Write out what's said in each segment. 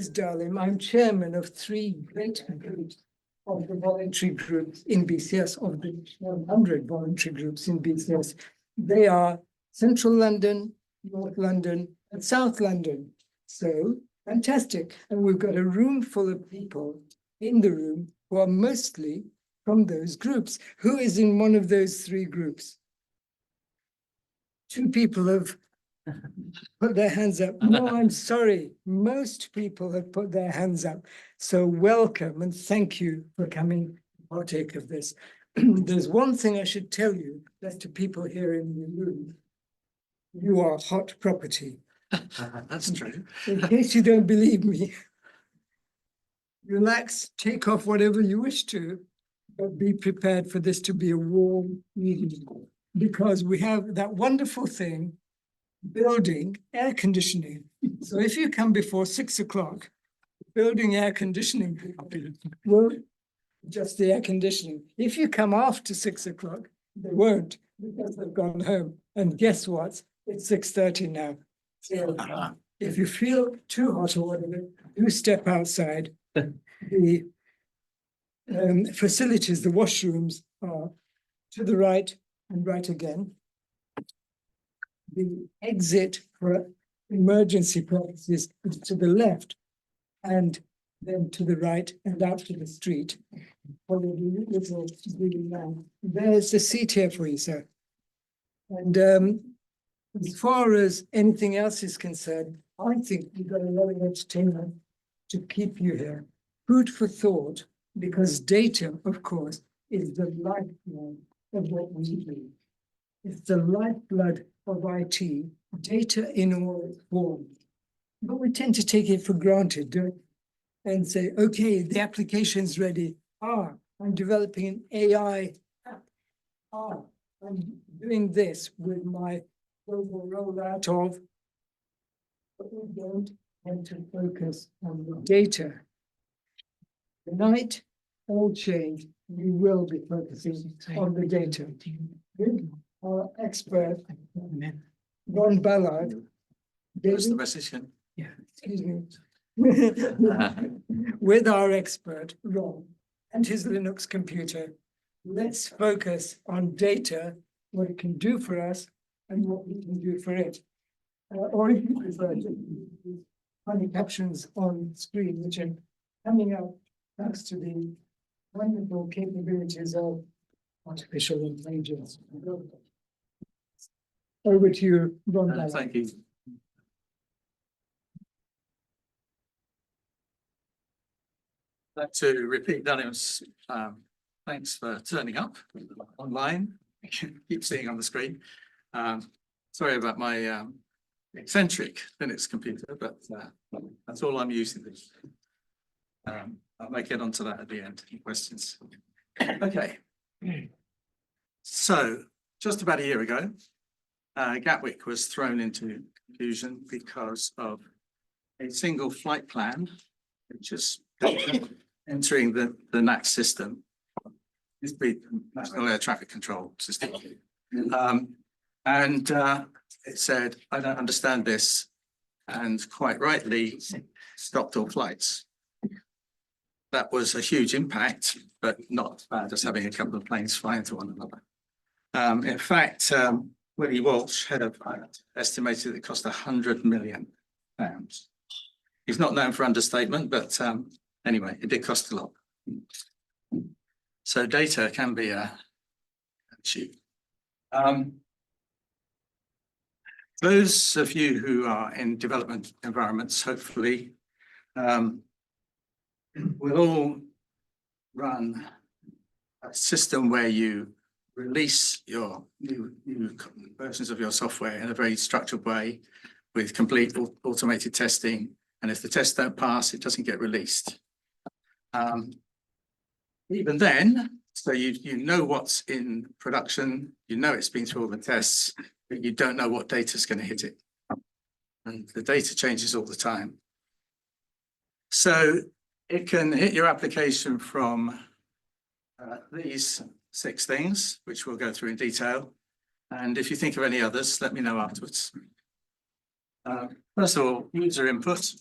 is Dalim. I'm chairman of 3 great groups of the voluntary groups in BCS, of the 100 voluntary groups in BCS. They are Central London, North London, and South London. So fantastic. And we've got a room full of people in the room who are mostly from those groups. Who is in one of those 3 groups? 2 people have put their hands up. No, I'm sorry. Most people have put their hands up. So welcome and thank you for coming to partake of this. There's one thing I should tell you, that's to people here in the room. You are hot property. That's true. In case you don't believe me, relax, take off whatever you wish to, but be prepared for this to be a warm evening, because we have that wonderful thing, building air conditioning. So if you come before 6 o'clock, building air conditioning will just the air conditioning. If you come after 6 o'clock, they won't, because they've gone home. And guess what? It's 6:30 now. So if you feel too hot or whatever, do step outside. The facilities, the washrooms are to the right and right again. The exit for emergency purposes is to the left and then to the right and out to the street. There's the seat here for you, sir. And as far as anything else is concerned, I think we've got a lot of entertainment to keep you here. Food for thought, because data, of course, is the lifeblood of what we do. It's the lifeblood of IT, data in all its forms. But we tend to take it for granted, don't we? And say, okay, the application's ready. I'm developing an AI app. I'm doing this with my global rollout of, but we don't tend to focus on the data. Tonight, all change, we will be focusing on the data. With our expert, Ron Ballard. What's the message? Yeah, excuse me. With our expert, Ron, and his Linux computer, let's focus on data, what it can do for us, and what we can do for it. Or if you prefer, funny captions on screen, which are coming up thanks to the wonderful capabilities of artificial intelligence. Over to you, Ron. Thank you. I'd like to repeat Daniel's thanks for turning up online. Keep seeing on the screen. Sorry about my eccentric Linux computer, but that's all I'm using. I might get onto that at the end. Any questions? Okay. So just about a year ago, Gatwick was thrown into confusion because of a single flight plan, which is entering the NAC system. This be National Air Traffic Control System. And it said, I don't understand this, and quite rightly stopped all flights. That was a huge impact, but not as bad as having a couple of planes fly into one another. In fact, Willie Walsh, head of pilot, estimated it cost £100 million. He's not known for understatement, but anyway, it did cost a lot. So data can be an issue. Those of you who are in development environments, hopefully, will all run a system where you release your new versions of your software in a very structured way with complete automated testing. And if the tests don't pass, it doesn't get released. Even then, so you know what's in production, you know it's been through all the tests, but you don't know what data is going to hit it. And the data changes all the time. So it can hit your application from these 6 things, which we'll go through in detail. And if you think of any others, let me know afterwards. First of all, user input.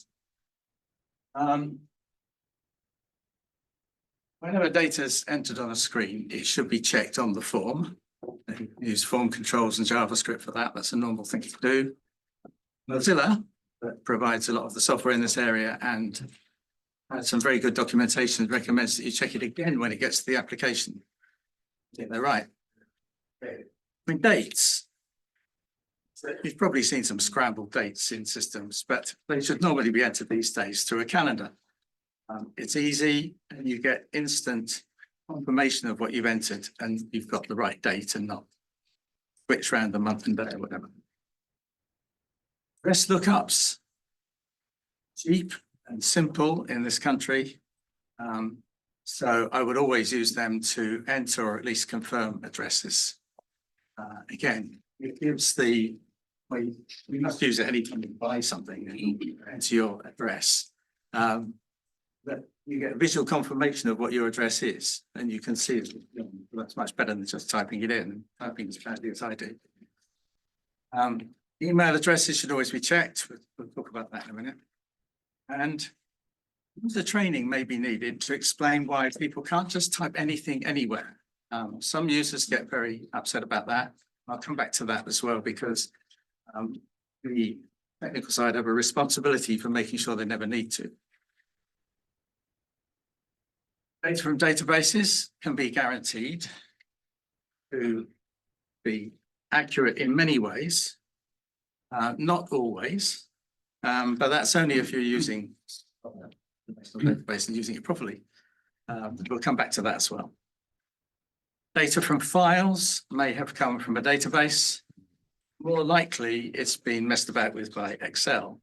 Whenever data is entered on a screen, it should be checked on the form. Use form controls and JavaScript for that. That's a normal thing to do. Mozilla provides a lot of the software in this area and has some very good documentation that recommends that you check it again when it gets to the application. I think they're right. I mean, dates. You've probably seen some scrambled dates in systems, but they should normally be entered these days through a calendar. It's easy and you get instant confirmation of what you've entered and you've got the right date and not switch around the month and day or whatever. Address lookups, cheap and simple in this country. So I would always use them to enter or at least confirm addresses. Again, it gives the, well, you must use it anytime you buy something and enter your address. That you get a visual confirmation of what your address is, and you can see it. That's much better than just typing it in, typing as badly as I do. Email addresses should always be checked. We'll talk about that in a minute. And the training may be needed to explain why people can't just type anything anywhere. Some users get very upset about that. I'll come back to that as well, because the technical side have a responsibility for making sure they never need to. Data from databases can be guaranteed to be accurate in many ways, not always, but that's only if you're using the database and using it properly. We'll come back to that as well. Data from files may have come from a database. More likely, it's been messed about with by Excel.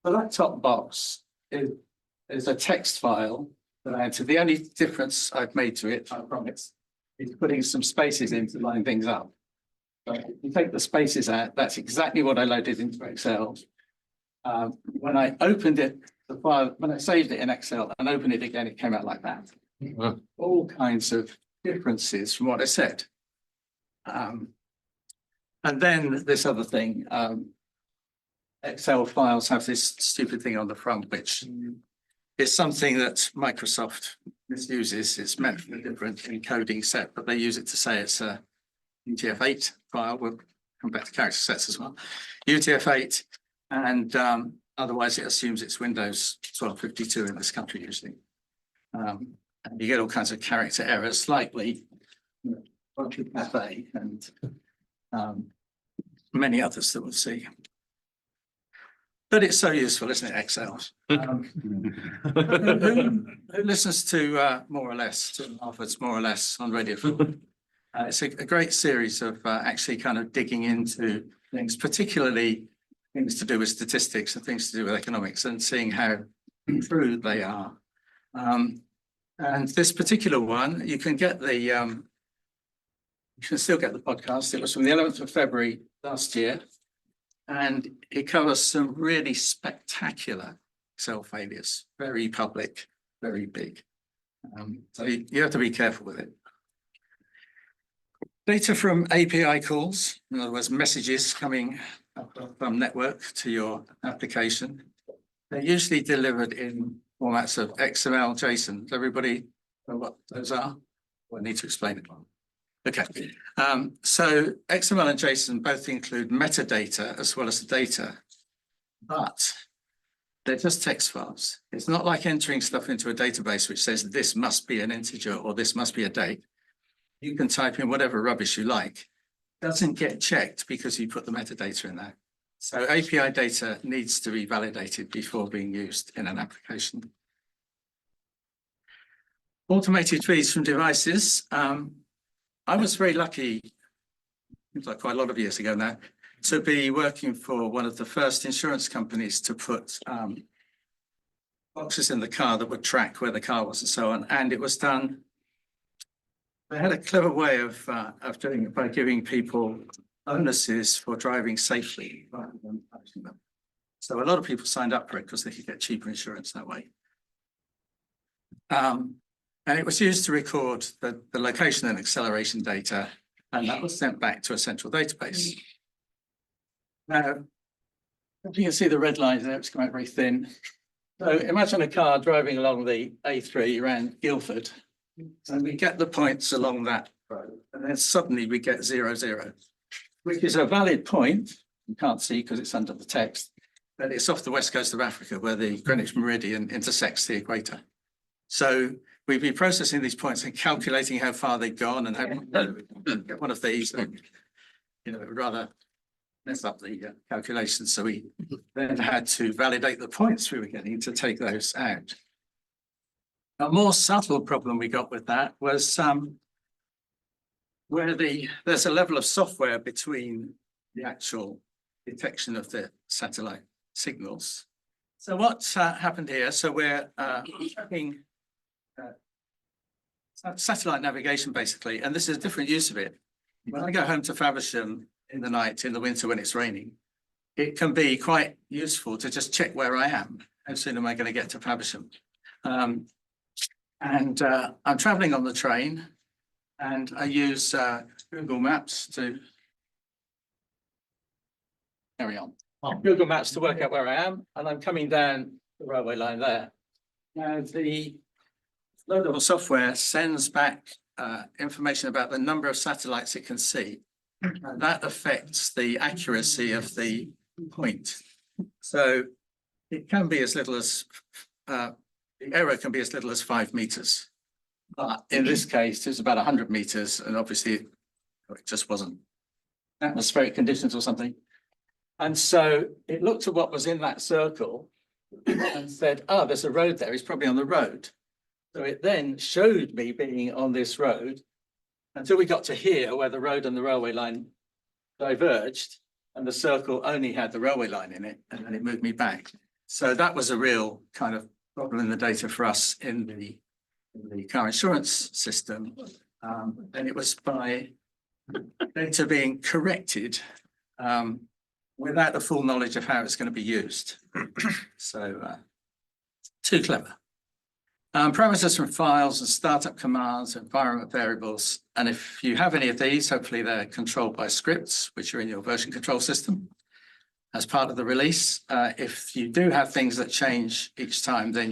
That top box is a text file that I entered. The only difference I've made to it, I promise, is putting some spaces in to line things up. So if you take the spaces out, that's exactly what I loaded into Excel. When I opened it, the file, when I saved it in Excel and opened it again, it came out like that. All kinds of differences from what I said. And then this other thing, Excel files have this stupid thing on the front, which is something that Microsoft misuses. It's meant for a different encoding set, but they use it to say it's a UTF-8 file. We'll come back to character sets as well. UTF-8, and otherwise it assumes it's Windows 1252 in this country usually. And you get all kinds of character errors, likely Cafe and many others that we'll see. But it's so useful, isn't it, Excel? Who listens to more or less, to Harvard's more or less on Radio 4? It's a great series of actually kind of digging into things, particularly things to do with statistics and things to do with economics, and seeing how true they are. And this particular one, you can get the, you can still get the podcast. It was from the 11th of February last year. And it covers some really spectacular Excel failures, very public, very big. So you have to be careful with it. Data from API calls, in other words, messages coming from network to your application. They're usually delivered in formats of XML, JSON. Does everybody know what those are? Well, I need to explain it. Okay, so XML and JSON both include metadata as well as the data, but they're just text files. It's not like entering stuff into a database which says this must be an integer or this must be a date. You can type in whatever rubbish you like. It doesn't get checked because you put the metadata in there. So API data needs to be validated before being used in an application. Automated feeds from devices. I was very lucky, seems like quite a lot of years ago now, to be working for one of the first insurance companies to put boxes in the car that would track where the car was and so on. And it was done, they had a clever way of doing it by giving people bonuses for driving safely rather than punishing them. So a lot of people signed up for it because they could get cheaper insurance that way. And it was used to record the location and acceleration data, and that was sent back to a central database. Now, You can see the red lines there, it's come out very thin. So imagine a car driving along the A3 around Guildford, and we get the points along that road, and then suddenly we get 0, 0, which is a valid point. You can't see because it's under the text, but it's off the west coast of Africa where the Greenwich Meridian intersects the equator. So we've been processing these points and calculating how far they've gone and how one of these, it would rather mess up the calculations. So we then had to validate the points we were getting to take those out. A more subtle problem we got with that was where there's a level of software between the actual detection of the satellite signals. So what's happened here? So we're tracking satellite navigation basically, and this is a different use of it. When I go home to Faversham in the night, in the winter when it's raining, it can be quite useful to just check where I am. How soon am I going to get to Faversham? I'm traveling on the train and I use Google Maps to carry on. Google Maps to work out where I am, and I'm coming down the railway line there. Now the low-level software sends back information about the number of satellites it can see. And that affects the accuracy of the point. So it can be as little as, the error can be as little as 5 meters. But in this case, it's about 100 meters, and obviously it just wasn't atmospheric conditions or something. And so it looked at what was in that circle and said, oh, there's a road there, he's probably on the road. So it then showed me being on this road until we got to here where the road and the railway line diverged and the circle only had the railway line in it, and then it moved me back. So that was a real kind of problem in the data for us in the car insurance system. And it was by data being corrected without the full knowledge of how it's going to be used. So too clever. Parameters from files and startup commands, environment variables. And if you have any of these, hopefully they're controlled by scripts, which are in your version control system as part of the release. If you do have things that change each time, then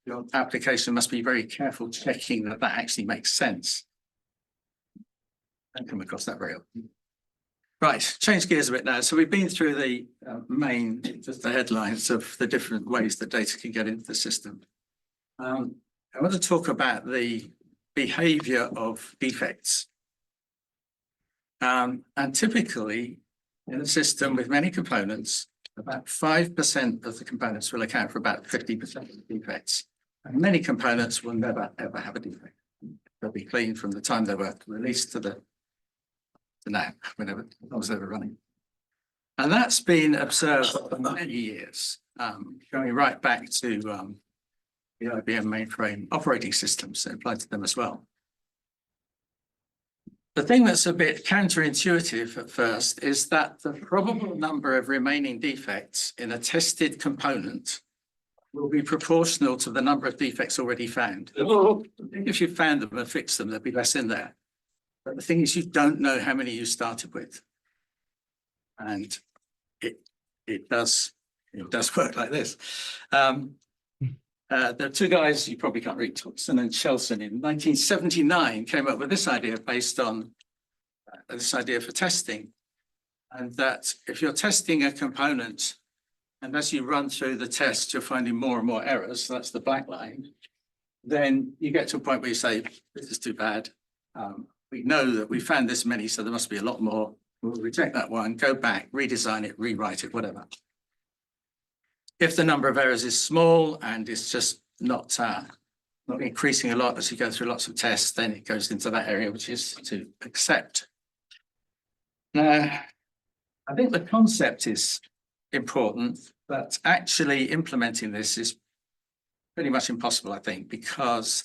your application must be very careful checking that that actually makes sense. Don't come across that very often. Right, change gears a bit now. So we've been through the just the headlines of the different ways that data can get into the system. I want to talk about the behavior of defects. And typically in a system with many components, about 5% of the components will account for about 50% of the defects. And many components will never, ever have a defect. They'll be clean from the time they were released to now, whenever, as long as they were running. And that's been observed for many years, going right back to the IBM mainframe operating systems that applied to them as well. The thing that's a bit counterintuitive at first is that the probable number of remaining defects in a tested component will be proportional to the number of defects already found. If you found them and fixed them, there'd be less in there. But the thing is, you don't know how many you started with. And it does work like this. There are two guys, you probably can't read, Thompson and Shelson, in 1979 came up with this idea based on this idea for testing. And that if you're testing a component, and as you run through the test, you're finding more and more errors, so that's the black line, then you get to a point where you say, this is too bad. We know that we found this many, so there must be a lot more. We'll reject that one, go back, redesign it, rewrite it, whatever. If the number of errors is small and it's just not increasing a lot as you go through lots of tests, then it goes into that area, which is to accept. Now, I think the concept is important, but actually implementing this is pretty much impossible, I think, because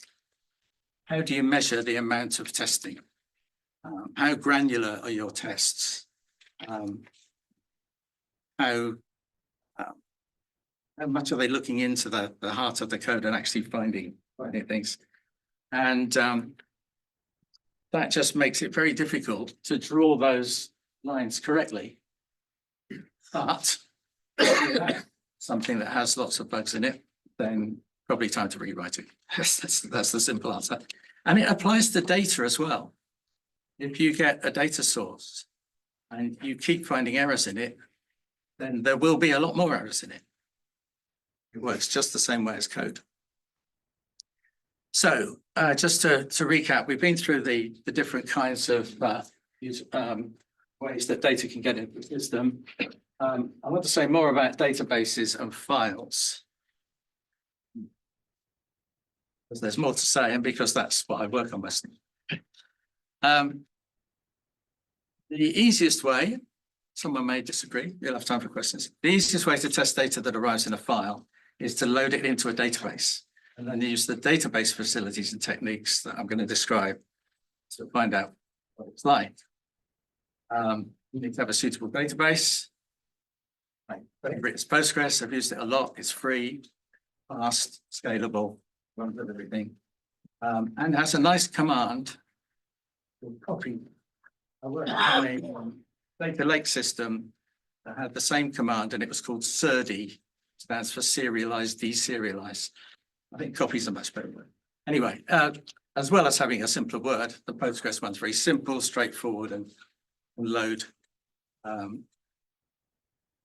how do you measure the amount of testing? How granular are your tests? How much are they looking into the heart of the code and actually finding things? And that just makes it very difficult to draw those lines correctly. But something that has lots of bugs in it, then probably time to rewrite it. That's the simple answer. And it applies to data as well. If you get a data source and you keep finding errors in it, then there will be a lot more errors in it. It works just the same way as code. So just to recap, we've been through the different kinds of ways that data can get into the system. I want to say more about databases and files. Because there's more to say, and because that's what I work on mostly. The easiest way, someone may disagree, you'll have time for questions. The easiest way to test data that arrives in a file is to load it into a database and then use the database facilities and techniques that I'm going to describe to find out what it's like. You need to have a suitable database. My favorite is Postgres. I've used it a lot. It's free, fast, scalable, runs with everything, and has a nice command called copy. I worked on a data lake system that had the same command, and it was called SERDE, stands for serialize, deserialize. I think copy is a much better word. Anyway, as well as having a simpler word, the Postgres one's very simple, straightforward, and load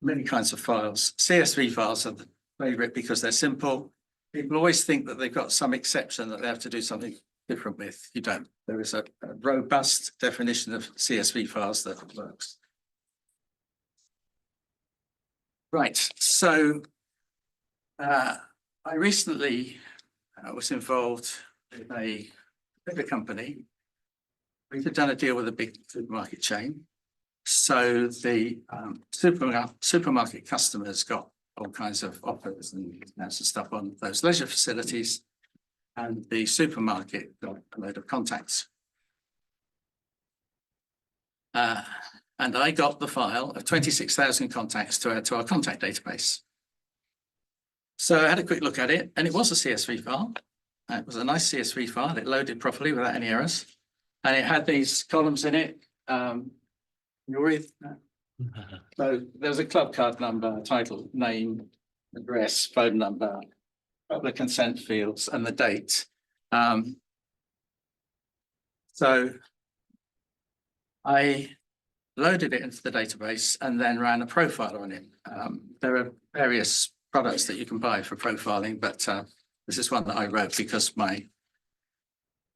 many kinds of files. CSV files are the favorite because they're simple. People always think that they've got some exception that they have to do something different with. You don't. There is a robust definition of CSV files that works. Right, so I recently was involved with a bigger company. We had done a deal with a big supermarket chain. So the supermarket customers got all kinds of offers and stuff on those leisure facilities, and the supermarket got a load of contacts. And I got the file of 26,000 contacts to add to our contact database. So I had a quick look at it, and it was a CSV file. It was a nice CSV file. It loaded properly without any errors. And it had these columns in it. So there's a club card number, title, name, address, phone number, a couple of consent fields, and the date. So I loaded it into the database and then ran a profiler on it. There are various products that you can buy for profiling, but this is one that I wrote because my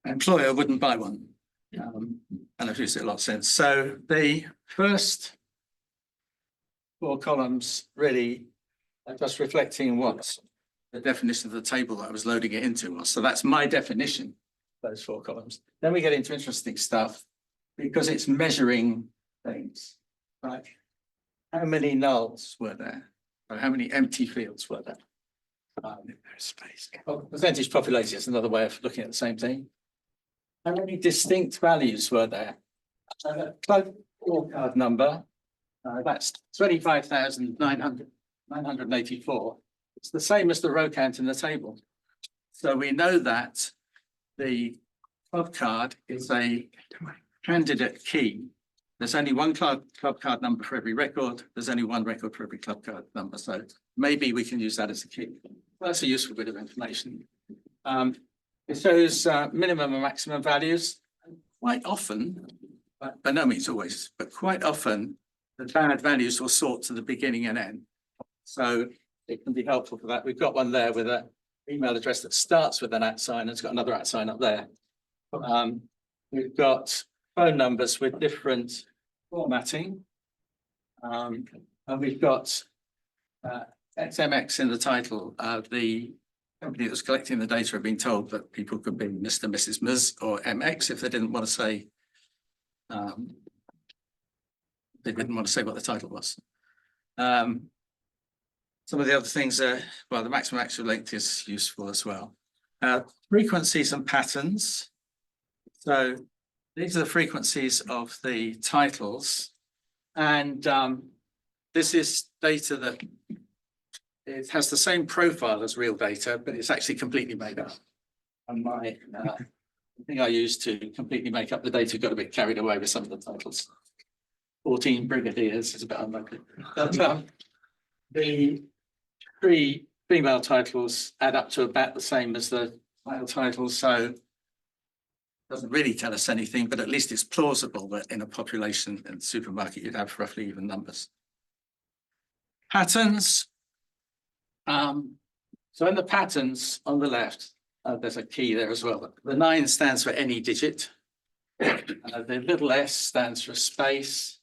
employer wouldn't buy one. And I've used it a lot since. So the first 4 columns really are just reflecting what the definition of the table that I was loading it into was. So that's my definition, those 4 columns. Then we get into interesting stuff because it's measuring things, like how many nulls were there, or how many empty fields were there. Space. Well, percentage population is another way of looking at the same thing. How many distinct values were there? Club card number, that's 25,984. It's the same as the row count in the table. So we know that the club card is a candidate key. There's only one club card number for every record. There's only one record for every club card number. So maybe we can use that as a key. That's a useful bit of information. It shows minimum and maximum values. Quite often, by no means always, but quite often, the bad values will sort to the beginning and end. So it can be helpful for that. We've got one there with an email address that starts with an @ sign and it's got another @ sign up there. We've got phone numbers with different formatting. And we've got XMX in the title. The company that was collecting the data had been told that people could be Mr. and Mrs. Ms. or MX if they didn't want to say what the title was. Some of the other things are, well, the maximum actual length is useful as well. Frequencies and patterns. So these are the frequencies of the titles. And this is data that it has the same profile as real data, but it's actually completely made up. And the thing I used to completely make up the data got a bit carried away with some of the titles. 14 brigadiers is a bit unlikely. But, the three female titles add up to about the same as the male titles, so doesn't really tell us anything, but at least it's plausible that in a population in the supermarket, you'd have roughly even numbers. Patterns. So in the patterns on the left, there's a key there as well. The 9 stands for any digit. The little s stands for space.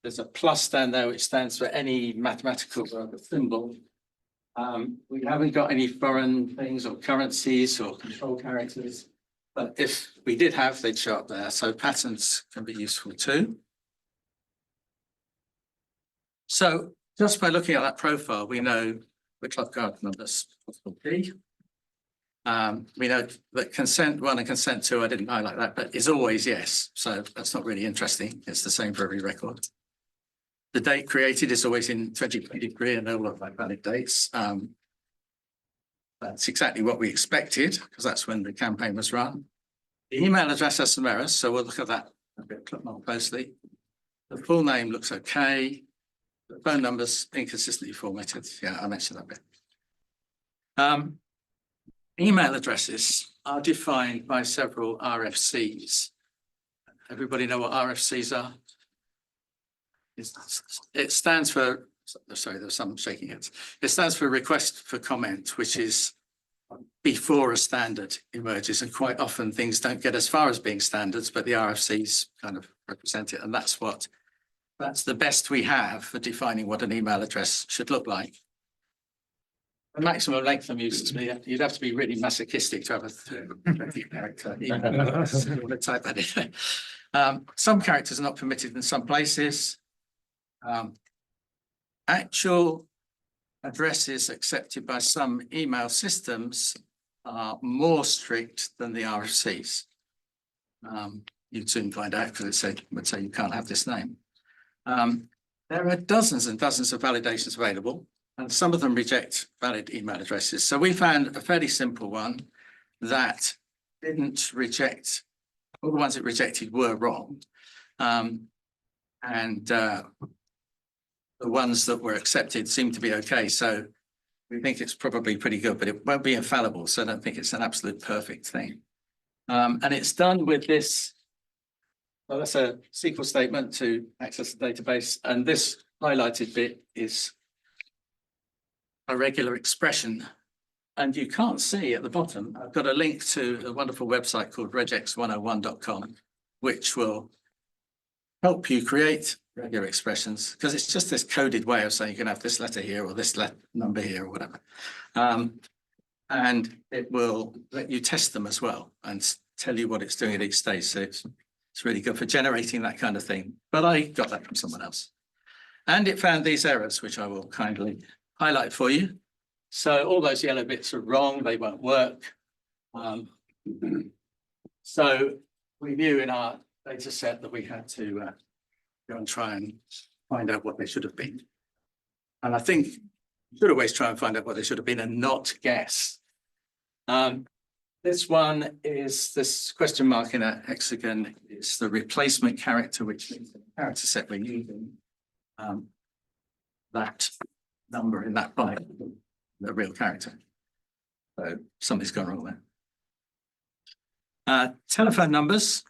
There's a plus stand there, which stands for any mathematical symbol. We haven't got any foreign things or currencies or control characters, but if we did have, they'd show up there. So patterns can be useful too. So just by looking at that profile, we know the clock guard numbers possible key. We know that consent 1 and consent 2, I didn't highlight that, but is always yes. So that's not really interesting. It's the same for every record. The date created is always in 2023 and all of my valid dates. That's exactly what we expected because that's when the campaign was run. The email address has some errors, so we'll look at that a bit more closely. The full name looks okay. The phone numbers inconsistently formatted. Yeah, I mentioned that bit. Email addresses are defined by several RFCs. Everybody know what RFCs are? It stands for, sorry, there's some shaking heads. It stands for request for comment, which is before a standard emerges. And quite often things don't get as far as being standards, but the RFCs kind of represent it. And that's the best we have for defining what an email address should look like. The maximum length I'm used to, you'd have to be really masochistic to have a 30 character email address. I want to type that in. Some characters are not permitted in some places. Actual addresses accepted by some email systems are more strict than the RFCs. You'd soon find out because it would say you can't have this name. There are dozens and dozens of validations available, and some of them reject valid email addresses. So we found a fairly simple one that didn't reject, all the ones it rejected were wrong. The ones that were accepted seem to be okay. So we think it's probably pretty good, but it won't be infallible. So I don't think it's an absolute perfect thing. And it's done with this. Well, that's a SQL statement to access the database. And this highlighted bit is a regular expression. And you can't see at the bottom, I've got a link to a wonderful website called regex101.com, which will help you create regular expressions, because it's just this coded way of saying you can have this letter here or this number here or whatever. And it will let you test them as well and tell you what it's doing at each stage. So it's really good for generating that kind of thing. But I got that from someone else. And it found these errors, which I will kindly highlight for you. So all those yellow bits are wrong, they won't work. So we knew in our data set that we had to go and try and find out what they should have been. And I think you should always try and find out what they should have been and not guess. This one is this question mark in a hexagon. It's the replacement character, which means the character set we're using. That number in that byte, the real character. So something's gone wrong there. Telephone numbers.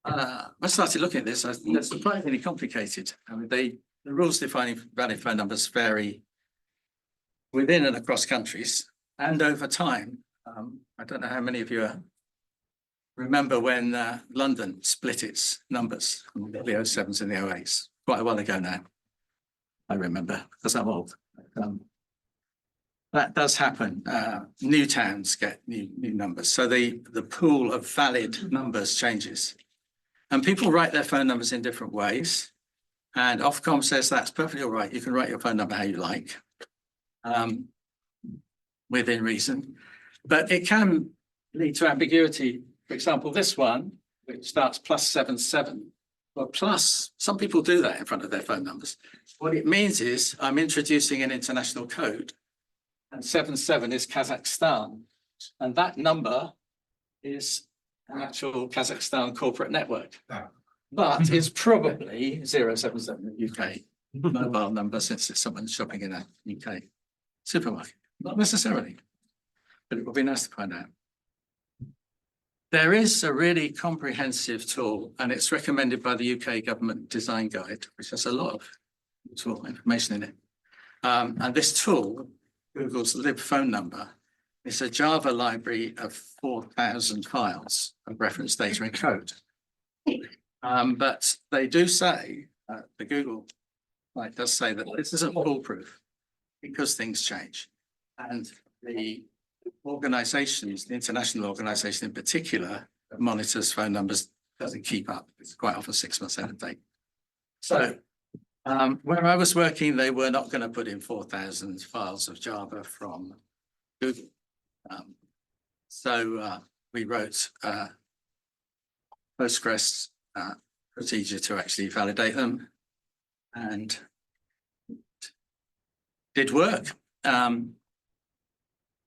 I started looking at this. They're surprisingly complicated. I mean, the rules defining valid phone numbers vary within and across countries and over time. I don't know how many of you remember when London split its numbers, the 07s and the 08s, quite a while ago now. I remember because I'm old. That does happen. New towns get new numbers. So the pool of valid numbers changes. And people write their phone numbers in different ways. And Ofcom says that's perfectly all right. You can write your phone number how you like, within reason. But it can lead to ambiguity. For example, this one, which starts +77. Well, plus, some people do that in front of their phone numbers. What it means is I'm introducing an international code, and 77 is Kazakhstan. And that number is an actual Kazakhstan corporate network. But it's probably 077 UK. mobile number since it's someone shopping in a UK supermarket. Not necessarily, but it would be nice to find out. There is a really comprehensive tool, and it's recommended by the UK Government Design Guide, which has a lot of useful information in it. And this tool, Google's lib phone number, is a Java library of 4,000 files of reference data and code. But they do say, the Google site does say that this isn't foolproof because things change. And the organizations, the international organization in particular, that monitors phone numbers, doesn't keep up. It's quite often 6 months out of date. So where I was working, they were not going to put in 4,000 files of Java from Google. So we wrote Postgres procedure to actually validate them, and it did work.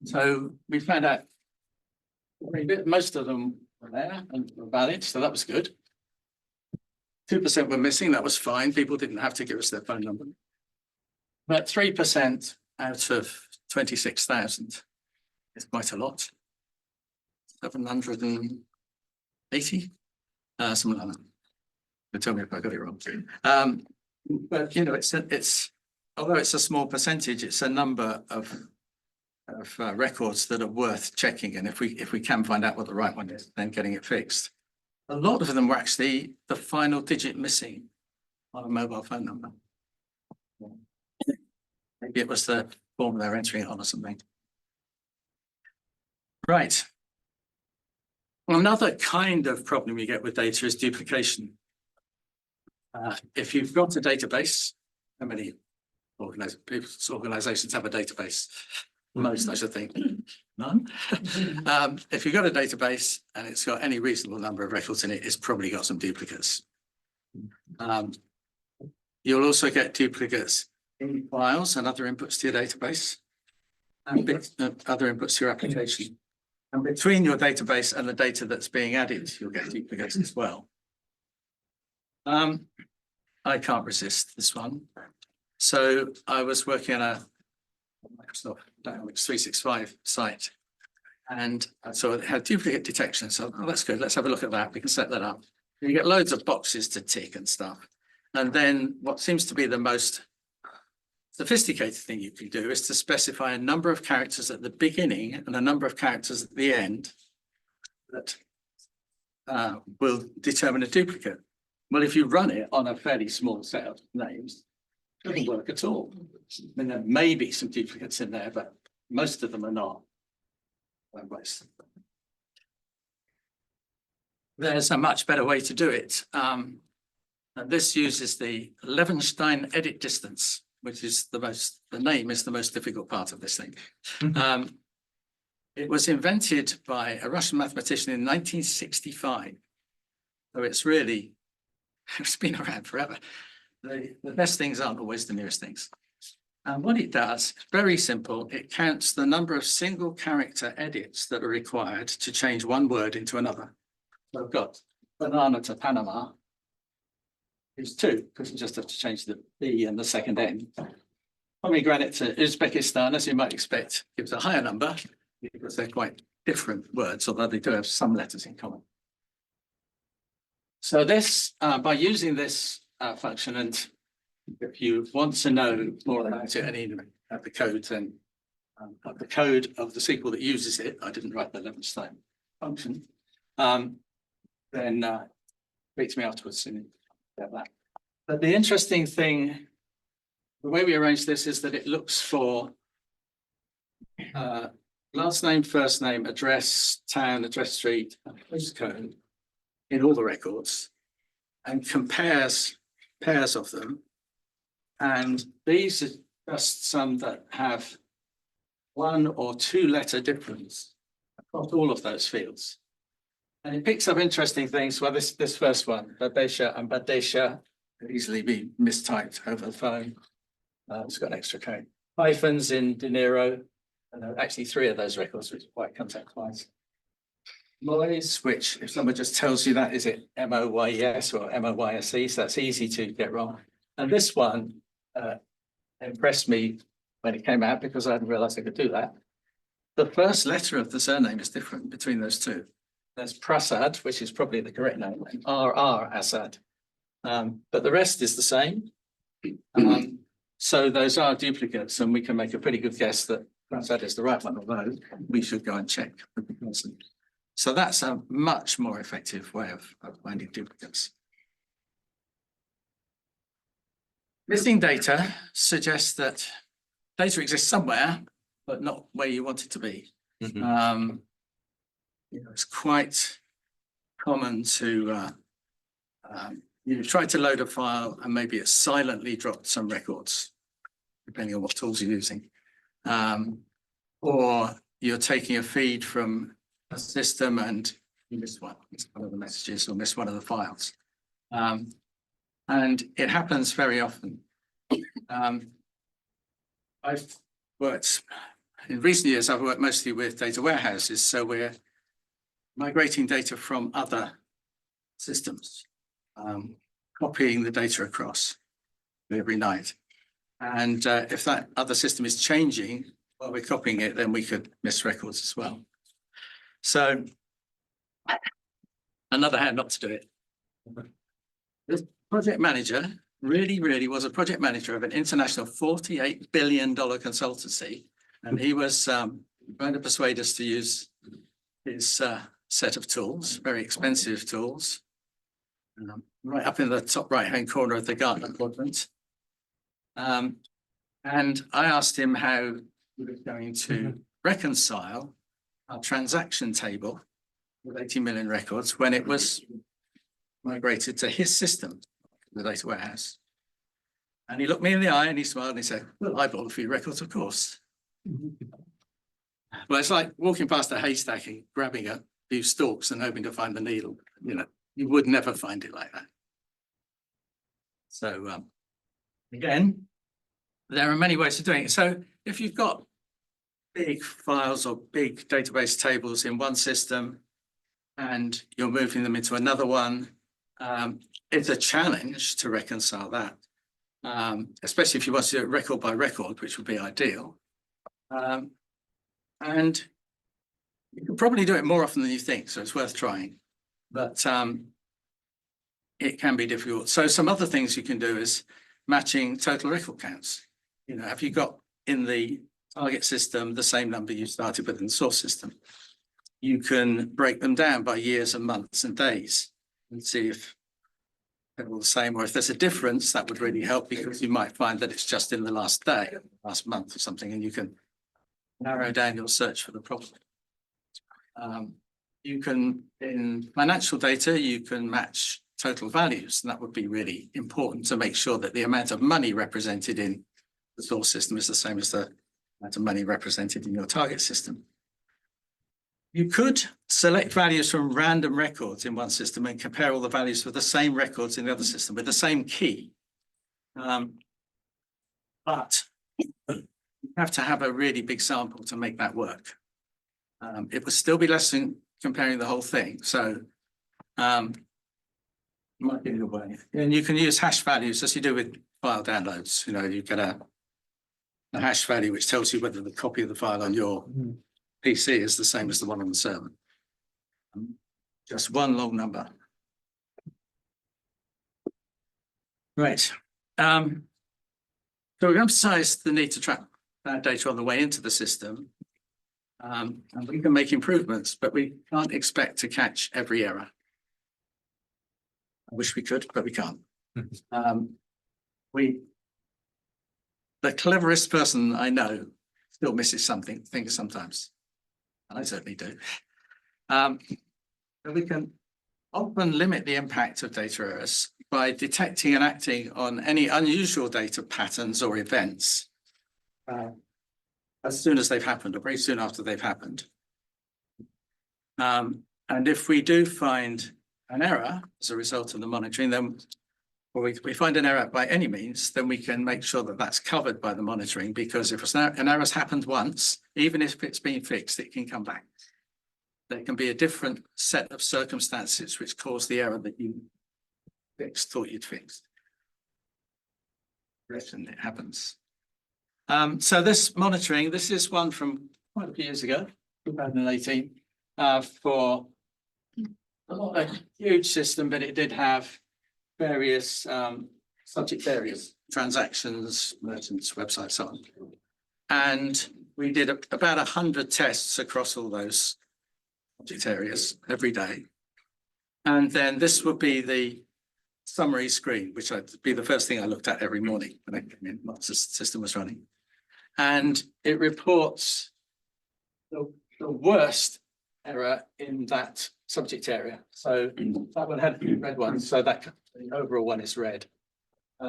So we found out most of them were there and were valid, so that was good. 2% were missing, that was fine. People didn't have to give us their phone number. But 3% out of 26,000 is quite a lot. 780, something like that. But tell me if I got it wrong. But you know, it's although it's a small percentage, it's a number of records that are worth checking. And if we can find out what the right one is, then getting it fixed. A lot of them were actually the final digit missing on a mobile phone number. Maybe it was the form they're entering it on or something. Right. Another kind of problem you get with data is duplication. If you've got a database, how many organizations have a database? Most, I should think. None. If you've got a database and it's got any reasonable number of records in it, it's probably got some duplicates. You'll also get duplicates in files and other inputs to your database, and other inputs to your application. And between your database and the data that's being added, you'll get duplicates as well. I can't resist this one. So I was working on a Microsoft Dynamics 365 site, and so it had duplicate detection. So that's good. Let's have a look at that. We can set that up. You get loads of boxes to tick and stuff. And then what seems to be the most sophisticated thing you can do is to specify a number of characters at the beginning and a number of characters at the end that will determine a duplicate. Well, if you run it on a fairly small set of names, it doesn't work at all. I mean, there may be some duplicates in there, but most of them are not. There's a much better way to do it. And this uses the Levenstein edit distance, which is the name is the most difficult part of this thing. It was invented by a Russian mathematician in 1965. So it's been around forever. The best things aren't always the nearest things. And what it does, very simple, it counts the number of single character edits that are required to change one word into another. So I've got banana to Panama is 2, because you just have to change the B and the second N. Pomegranate to Uzbekistan, as you might expect, gives a higher number because they're quite different words, although they do have some letters in common. So this, by using this function, and if you want to know more about it, any of the code, then the code of the SQL that uses it, I didn't write the Levenstein function, then speak to me afterwards about that. But the interesting thing, the way we arrange this is that it looks for last name, first name, address, town, address, street, and postcode in all the records, and compares pairs of them. And these are just some that have 1 or 2 letter difference across all of those fields. And it picks up interesting things. Well, this first one, Badesha and Badesha, could easily be mistyped over the phone. It's got an extra code. Hyphens in dinero, and there are actually 3 of those records which quite contact twice. Moyes, which if someone just tells you that, is it M-O-Y-E-S or M-O-Y-S-E? So that's easy to get wrong. And this one impressed me when it came out because I hadn't realised I could do that. The first letter of the surname is different between those two. There's Prasad, which is probably the correct name, and R.R. Assad. But the rest is the same. So those are duplicates, and we can make a pretty good guess that Prasad is the right one, although we should go and check with the person. So that's a much more effective way of finding duplicates. Missing data suggests that data exists somewhere, but not where you want it to be. It's quite common to you try to load a file and maybe it silently dropped some records, depending on what tools you're using. Or you're taking a feed from a system and you miss one of the messages or miss one of the files. And it happens very often. I've worked, in recent years, I've worked mostly with data warehouses. So we're migrating data from other systems, copying the data across every night. And if that other system is changing while we're copying it, then we could miss records as well. So another how not to do it. This project manager really was a project manager of an international $48 billion consultancy. And he was trying to persuade us to use his set of tools, very expensive tools, right up in the top right-hand corner of the Gartner quadrant. And I asked him how he was going to reconcile our transaction table with 80 million records when it was migrated to his system, the data warehouse. And he looked me in the eye and he smiled and he said, well, I bought a few records, of course. Well, it's like walking past a haystack and grabbing a few stalks and hoping to find the needle. You know, you would never find it like that. So again, there are many ways of doing it. So if you've got big files or big database tables in one system and you're moving them into another one, it's a challenge to reconcile that, especially if you want to do it record by record, which would be ideal. And you can probably do it more often than you think, so it's worth trying. But it can be difficult. So some other things you can do is matching total record counts. You know, have you got in the target system the same number you started with in the source system? You can break them down by years and months and days and see if they're all the same, or if there's a difference, that would really help because you might find that it's just in the last day, last month or something, and you can narrow down your search for the problem. You can, in financial data, you can match total values, and that would be really important to make sure that the amount of money represented in the source system is the same as the amount of money represented in your target system. You could select values from random records in one system and compare all the values with the same records in the other system with the same key. But you have to have a really big sample to make that work. It would still be less than comparing the whole thing. So might give you a way. And you can use hash values as you do with file downloads. You know, you get a hash value which tells you whether the copy of the file on your PC is the same as the one on the server. Just one long number. Right. So we've emphasized the need to track that data on the way into the system. And we can make improvements, but we can't expect to catch every error. I wish we could, but we can't. The cleverest person I know still misses things sometimes. I certainly do. And we can often limit the impact of data errors by detecting and acting on any unusual data patterns or events as soon as they've happened or very soon after they've happened. And if we do find an error as a result of the monitoring, then or we find an error by any means, then we can make sure that that's covered by the monitoring, because if an error has happened once, even if it's been fixed, it can come back. There can be a different set of circumstances which cause the error that you thought you'd fixed. It happens. So this monitoring, this is one from quite a few years ago, 2018, for not a huge system, but it did have various subject areas, transactions, merchants, websites, so on. And we did about 100 tests across all those subject areas every day. And then this would be the summary screen, which would be the first thing I looked at every morning when I came in, once the system was running. And it reports the worst error in that subject area. So that one had red ones, so that the overall one is red.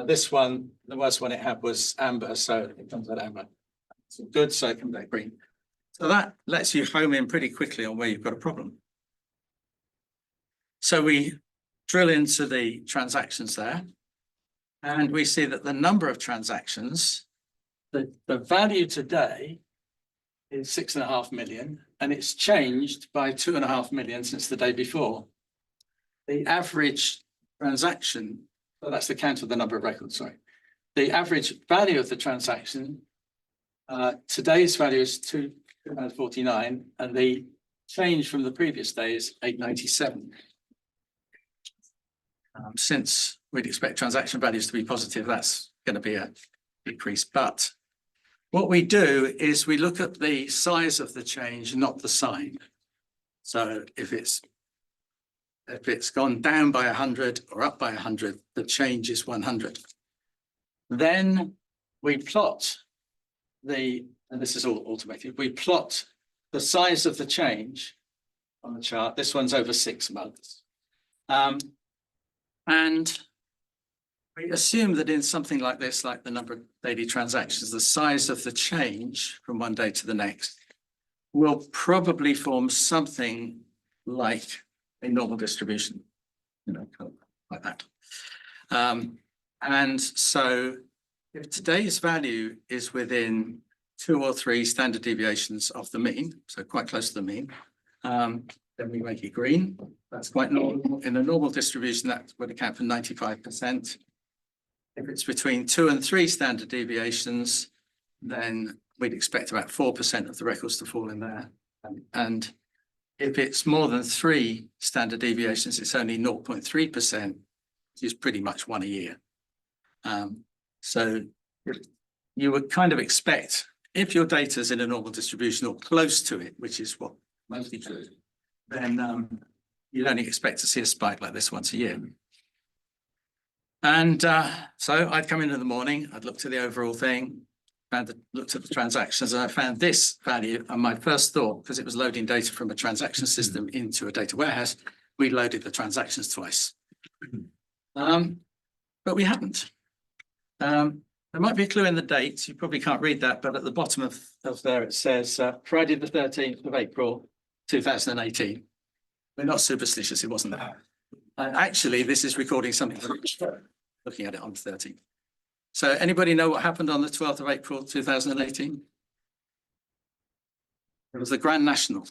This one, the worst one it had was amber, so it comes out amber. It's good, so it comes out green. So that lets you home in pretty quickly on where you've got a problem. So we drill into the transactions there, and we see that the number of transactions, the value today is 6.5 million, and it's changed by 2.5 million since the day before. The average transaction, well, that's the count of the number of records, sorry. The average value of the transaction, today's value is 249, and the change from the previous day is 897. Since we'd expect transaction values to be positive, that's going to be a decrease. But what we do is we look at the size of the change, not the sign. So if it's gone down by 100 or up by 100, the change is 100. Then we plot and this is all automated, we plot the size of the change on the chart. This one's over 6 months. And we assume that in something like this, like the number of daily transactions, the size of the change from one day to the next will probably form something like a normal distribution, you know, kind of like that. And so if today's value is within 2 or 3 standard deviations of the mean, so quite close to the mean, then we make it green. That's quite normal. In a normal distribution, that would account for 95%. If it's between 2 and 3 standard deviations, then we'd expect about 4% of the records to fall in there. And if it's more than 3 standard deviations, it's only 0.3%, which is pretty much 1 a year. So you would kind of expect, if your data is in a normal distribution or close to it, which is what mostly true, then you'd only expect to see a spike like this once a year. And so I'd come in the morning, I'd look to the overall thing, looked at the transactions, and I found this value. And my first thought, because it was loading data from a transaction system into a data warehouse, we loaded the transactions twice. But we hadn't. There might be a clue in the dates. You probably can't read that, but at the bottom of there it says Friday the 13th of April, 2018. We're not superstitious, it wasn't that. Actually, this is recording something looking at it on the 13th. So anybody know what happened on the 12th of April, 2018? It was the Grand National.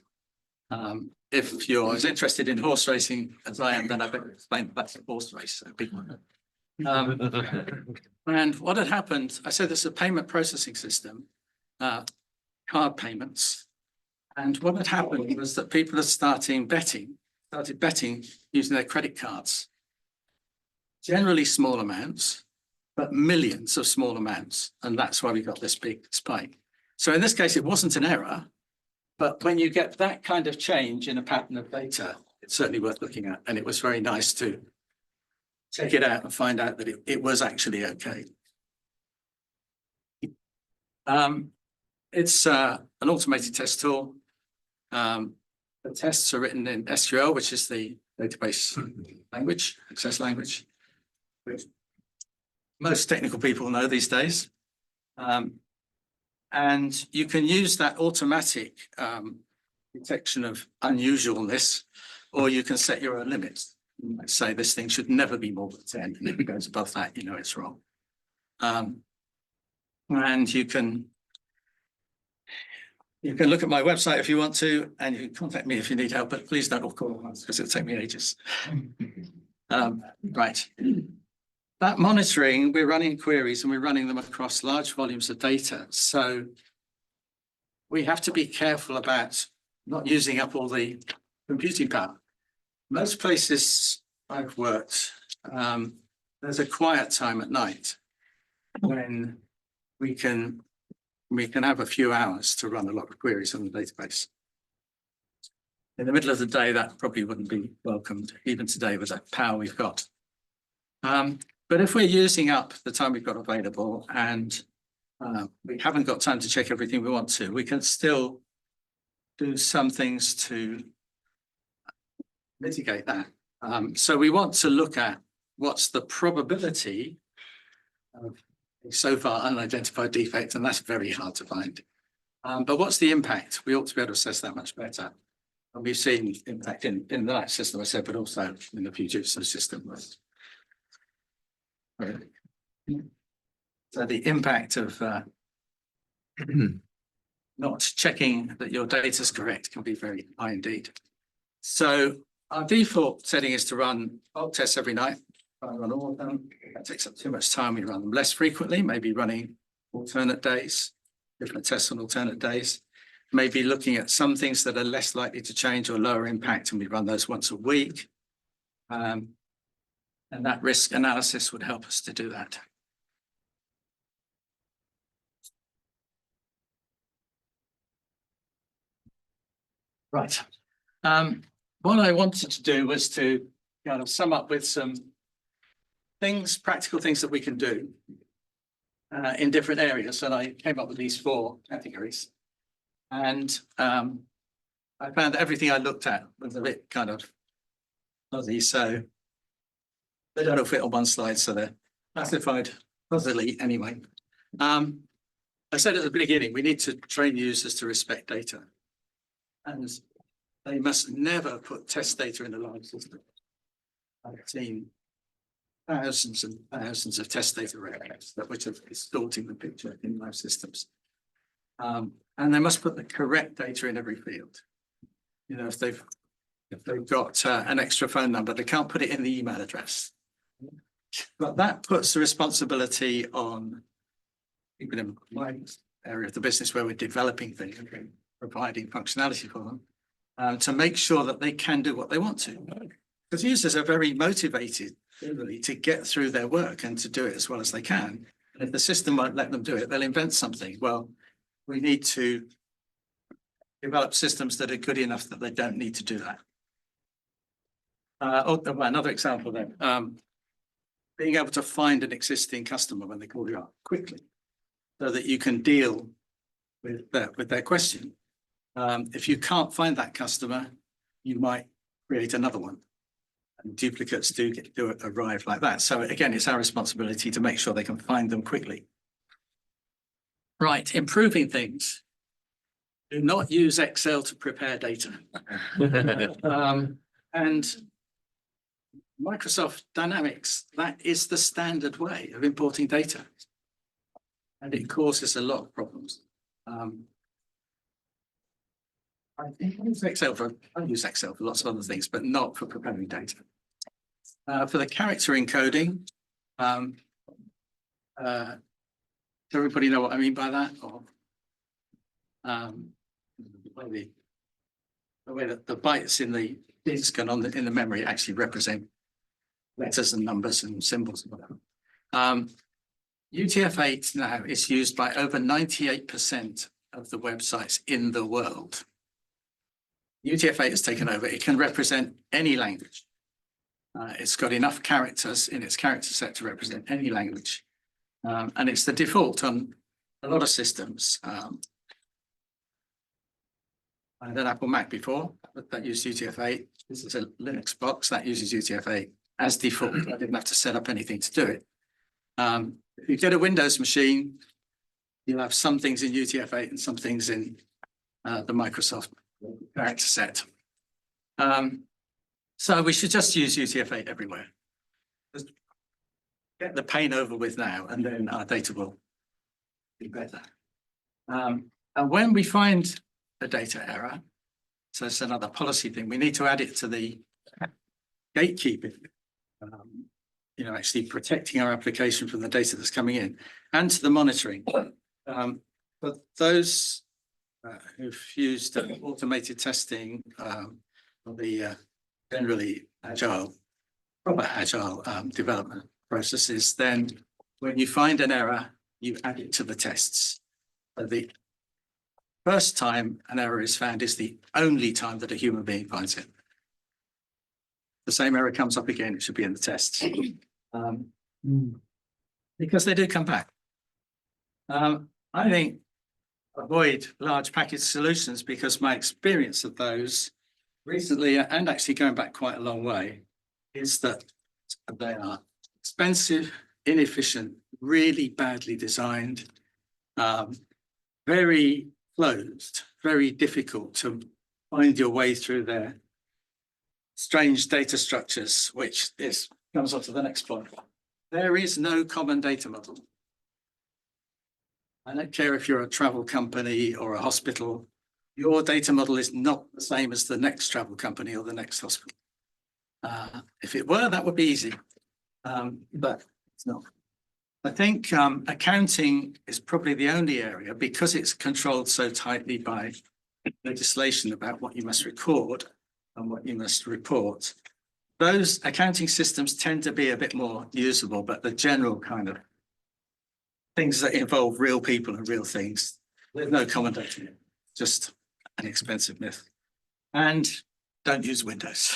If you're as interested in horse racing as I am, then I better explain that that's a horse race, a big one. And what had happened, I said this is a payment processing system, card payments. And what had happened was that people had started betting using their credit cards. Generally small amounts, but millions of small amounts. And that's why we got this big spike. So in this case, it wasn't an error, but when you get that kind of change in a pattern of data, it's certainly worth looking at. And it was very nice to check it out and find out that it was actually okay. It's an automated test tool. The tests are written in SQL, which is the database language, access language, which most technical people know these days. And you can use that automatic detection of unusualness, or you can set your own limits. You might say this thing should never be more than 10, and if it goes above that, you know it's wrong. And you can look at my website if you want to, and you can contact me if you need help, but please don't all call at once because it'll take me ages. Right. that monitoring, we're running queries and we're running them across large volumes of data. So we have to be careful about not using up all the computing power. Most places I've worked, there's a quiet time at night when we can have a few hours to run a lot of queries on the database. In the middle of the day, that probably wouldn't be welcomed, even today with the power we've got. But if we're using up the time we've got available and we haven't got time to check everything we want to, we can still do some things to mitigate that. So we want to look at what's the probability of a so far unidentified defect, and that's very hard to find. But what's the impact? We ought to be able to assess that much better. And we've seen impact in the last system I said, but also in the future system. So the impact of not checking that your data is correct can be very high indeed. So our default setting is to run bulk tests every night. I run all of them. That takes up too much time. We run them less frequently, maybe running alternate days, different tests on alternate days. Maybe looking at some things that are less likely to change or lower impact, and we run those once a week. And that risk analysis would help us to do that. Right. What I wanted to do was to kind of sum up with some things, practical things that we can do in different areas. And I came up with these 4 categories. And I found that everything I looked at was a bit kind of fuzzy, so they don't all fit on one slide, so they're classified fuzzily anyway. I said at the beginning, we need to train users to respect data. And they must never put test data in a live system. I've seen thousands and thousands of test data records which are distorting the picture in live systems. And they must put the correct data in every field. You know, if they've got an extra phone number, they can't put it in the email address. But that puts the responsibility on people in my area of the business where we're developing things and providing functionality for them to make sure that they can do what they want to. Because users are very motivated really to get through their work and to do it as well as they can. And if the system won't let them do it, they'll invent something. Well, we need to develop systems that are good enough that they don't need to do that. Another example then, being able to find an existing customer when they call you up quickly so that you can deal with their question. If you can't find that customer, you might create another one. And duplicates do arrive like that. So again, it's our responsibility to make sure they can find them quickly. Right, improving things. Do not use Excel to prepare data. And Microsoft Dynamics, that is the standard way of importing data. And it causes a lot of problems. I use Excel for lots of other things, but not for preparing data. For the character encoding, does everybody know what I mean by that? Or the way that the bytes in the disk and in the memory actually represent letters and numbers and symbols and whatever. UTF-8 now is used by over 98% of the websites in the world. UTF-8 has taken over. It can represent any language. It's got enough characters in its character set to represent any language. And it's the default on a lot of systems. I had an Apple Mac before that used UTF-8. This is a Linux box that uses UTF-8 as default. I didn't have to set up anything to do it. If you get a Windows machine, you'll have some things in UTF-8 and some things in the Microsoft character set. So we should just use UTF-8 everywhere. Just get the pain over with now, and then our data will be better. And when we find a data error, so it's another policy thing, we need to add it to the gatekeeping actually protecting our application from the data that's coming in and to the monitoring. But those who've used automated testing of the generally proper agile development processes, then when you find an error, you add it to the tests. So the first time an error is found is the only time that a human being finds it. The same error comes up again, it should be in the tests. Because they do come back. I think avoid large package solutions because my experience of those recently, and actually going back quite a long way, is that they are expensive, inefficient, really badly designed, very closed, very difficult to find your way through their strange data structures, which comes on to the next point. There is no common data model. I don't care if you're a travel company or a hospital, your data model is not the same as the next travel company or the next hospital. If it were, that would be easy, but it's not. I think accounting is probably the only area, because it's controlled so tightly by legislation about what you must record and what you must report. Those accounting systems tend to be a bit more usable, but the general kind of things that involve real people and real things, there's no common data, just an expensive myth. And don't use Windows.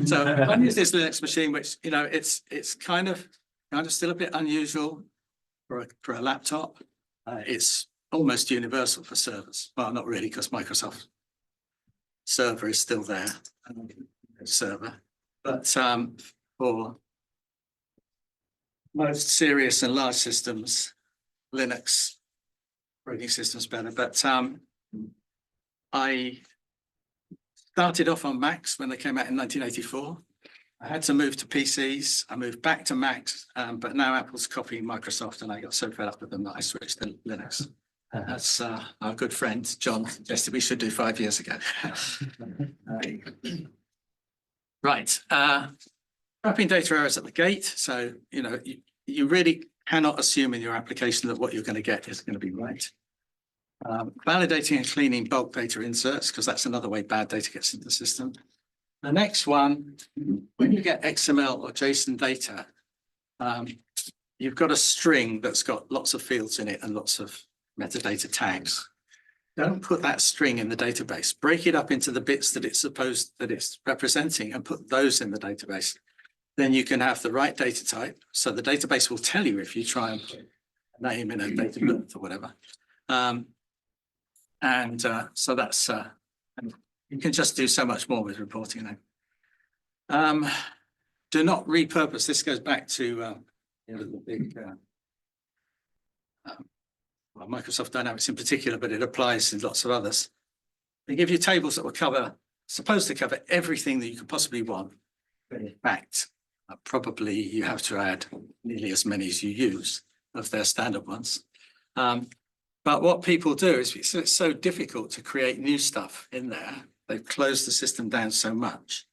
So I use this Linux machine, which, it's kind of still a bit unusual for a laptop. It's almost universal for servers. Well, not really, because Microsoft server is still there, server. But for most serious and large systems, Linux operating system's better. But I started off on Macs when they came out in 1984. I had to move to PCs. I moved back to Macs, but now Apple's copying Microsoft, and I got so fed up with them that I switched to Linux. That's our good friend John suggested we should do 5 years ago. Right, trapping data errors at the gate. So you really cannot assume in your application that what you're going to get is going to be right. Validating and cleaning bulk data inserts, because that's another way bad data gets into the system. The next one, when you get XML or JSON data, you've got a string that's got lots of fields in it and lots of metadata tags. Don't put that string in the database. Break it up into the bits that it's representing and put those in the database. Then you can have the right data type. So the database will tell you if you try and put a name in a data month or whatever. So that's you can just do so much more with reporting now. Do not repurpose. This goes back to the big Microsoft Dynamics in particular, but it applies in lots of others. They give you tables that will supposed to cover everything that you could possibly want. But in fact, probably you have to add nearly as many as you use of their standard ones. But what people do is, it's so difficult to create new stuff in there. They've closed the system down so much.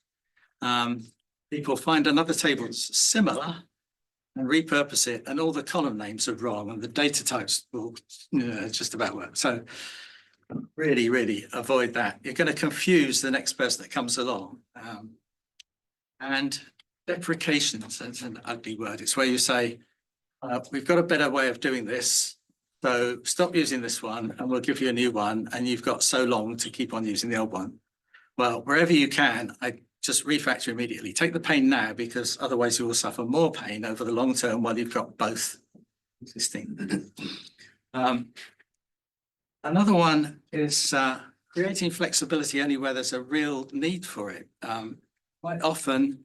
People find another table that's similar and repurpose it, and all the column names are wrong, and the data types will just about work. So really, really avoid that. You're going to confuse the next person that comes along. And deprecation is an ugly word. It's where you say, we've got a better way of doing this, so stop using this one and we'll give you a new one, and you've got so long to keep on using the old one. Well, wherever you can, I just refactor immediately. Take the pain now, because otherwise you will suffer more pain over the long term while you've got both existing. Another one is creating flexibility only where there's a real need for it. Quite often,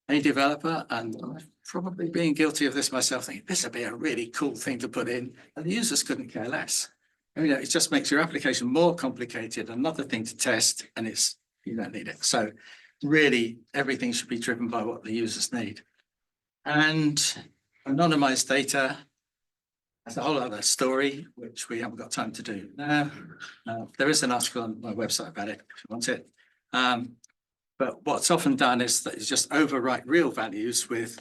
a developer, and I've probably being guilty of this myself, thinking this would be a really cool thing to put in, and the users couldn't care less. It just makes your application more complicated, another thing to test, and you don't need it. So really, everything should be driven by what the users need. And anonymized data, that's a whole other story, which we haven't got time to do now. There is an article on my website about it, if you want it. But what's often done is that you just overwrite real values with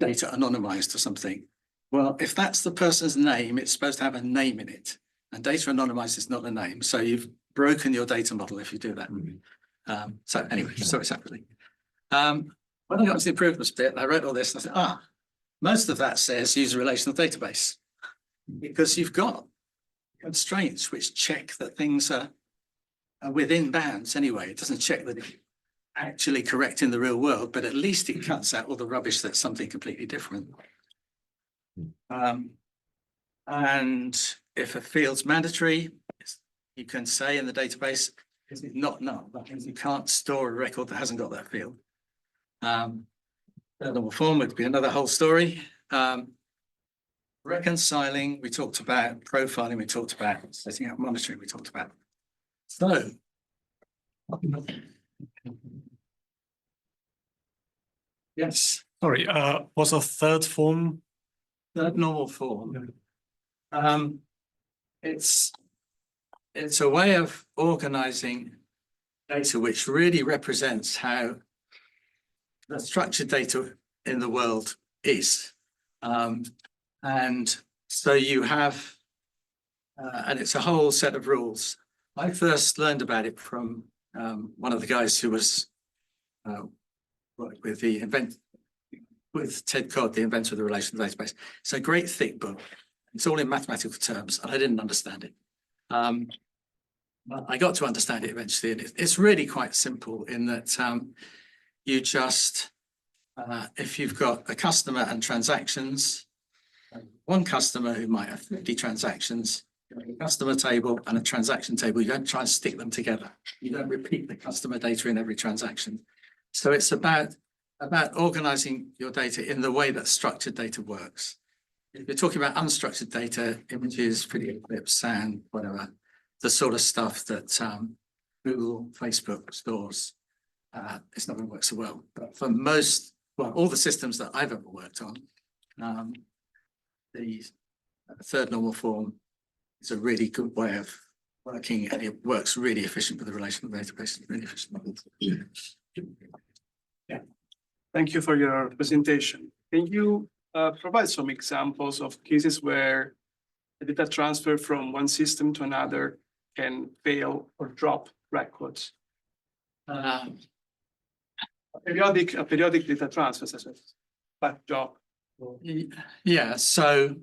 data anonymized or something. Well, if that's the person's name, it's supposed to have a name in it. And data anonymized is not a name. So you've broken your data model if you do that. So anyway, sorry separately. When I got to the improvements bit, I read all this and I said, most of that says use a relational database because you've got constraints which check that things are within bounds anyway. It doesn't check that it's actually correct in the real world, but at least it cuts out all the rubbish that's something completely different. And if a field's mandatory, you can say in the database, is it not null? That means you can't store a record that hasn't got that field. The normal form would be another whole story. Reconciling, we talked about. Profiling, we talked about. Setting up monitoring, we talked about. So, yes. Sorry, was a third form? Third normal form. It's a way of organizing data which really represents how the structured data in the world is. And so you have, and it's a whole set of rules. I first learned about it from one of the guys who was with Ted Codd, the inventor of the relational database. It's a great thick book. It's all in mathematical terms, and I didn't understand it. But I got to understand it eventually, and it's really quite simple in that you just, if you've got a customer and transactions, one customer who might have 50 transactions, a customer table and a transaction table, you don't try and stick them together. You don't repeat the customer data in every transaction. So it's about organizing your data in the way that structured data works. If you're talking about unstructured data, images, video clips, sound, whatever, the sort of stuff that Google, Facebook stores, it's not going to work so well. But for most, well, all the systems that I've ever worked on, the third normal form is a really good way of working, and it works really efficient with the relational database. Really efficient. Yeah. Thank you for your presentation. Can you provide some examples of cases where the data transfer from one system to another can fail or drop records? A periodic data transfer, such as batch job. Yeah, so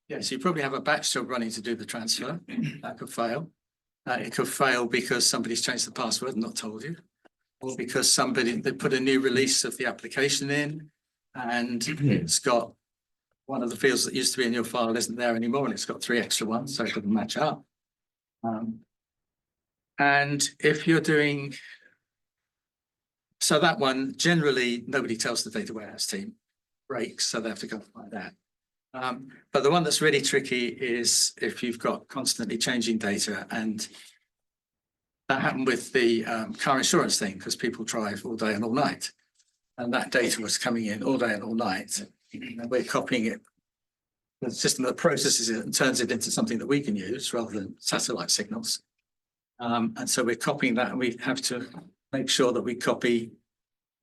yes, you probably have a batch job running to do the transfer. That could fail. It could fail because somebody's changed the password and not told you, or because they put a new release of the application in, and it's got one of the fields that used to be in your file isn't there anymore, and it's got 3 extra ones, so it doesn't match up. And if you're doing, so that one, generally, nobody tells the data warehouse team, breaks, so they have to go find that. But the one that's really tricky is if you've got constantly changing data, and that happened with the car insurance thing, because people drive all day and all night. And that data was coming in all day and all night. And we're copying it. The system that processes it and turns it into something that we can use rather than satellite signals. And so we're copying that, and we have to make sure that we copy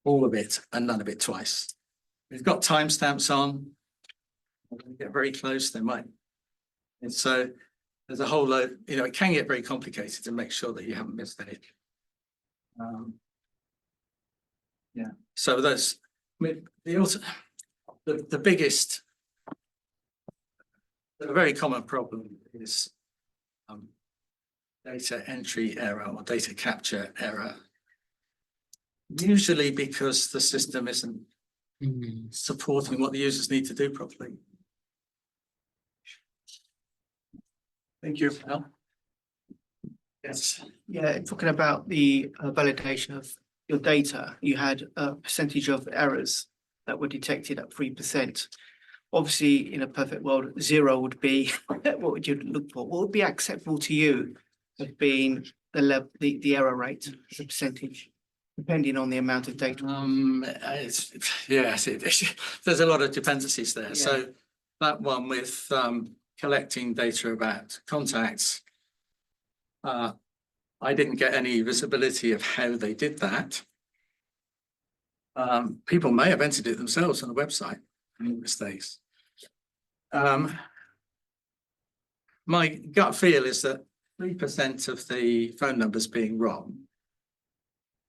all of it and none of it twice. We've got timestamps on. When we get very close, they might. And so there's a whole load, it can get very complicated to make sure that you haven't missed any. Yeah, so those, the biggest, the very common problem is data entry error or data capture error. Usually because the system isn't supporting what the users need to do properly. Thank you. Yes. Yeah, talking about the validation of your data, you had a percentage of errors that were detected at 3%. Obviously, in a perfect world, 0 would be, what would you look for? What would be acceptable to you as being the error rate as a percentage, depending on the amount of data? There's a lot of dependencies there. Yeah. So that one with collecting data about contacts, I didn't get any visibility of how they did that. People may have entered it themselves on the website. any mistakes. My gut feel is that 3% of the phone numbers being wrong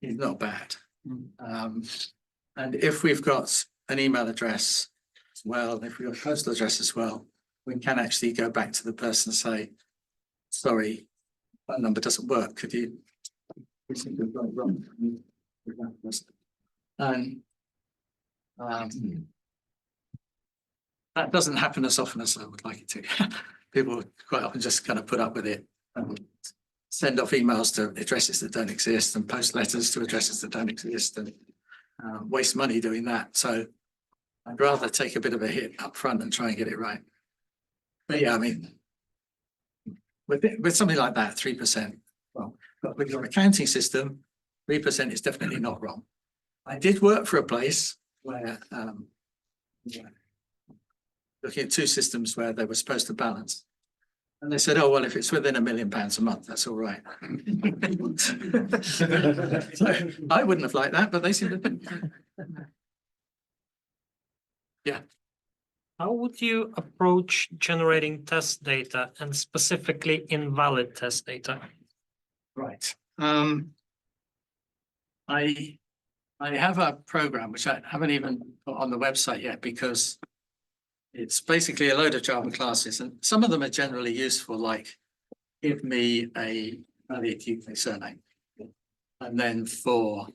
is not bad. And if we've got an email address as well, if we've got a postal address as well, we can actually go back to the person and say, sorry, that number doesn't work. Could you? We seem to have got it wrong. And that doesn't happen as often as I would like it to. People quite often just kind of put up with it and send off emails to addresses that don't exist and post letters to addresses that don't exist and waste money doing that. So I'd rather take a bit of a hit up front and try and get it right. But yeah, I mean, with something like that, 3%, well, but with your accounting system, 3% is definitely not wrong. I did work for a place where looking at two systems where they were supposed to balance. And they said, oh, well, if it's within £1 million a month, that's all right. So I wouldn't have liked that, but they seem to think. Yeah. How would you approach generating test data and specifically invalid test data? Right. I have a program which I haven't even put on the website yet because it's basically a load of Java classes, and some of them are generally useful, like give me a valid UK surname, and then for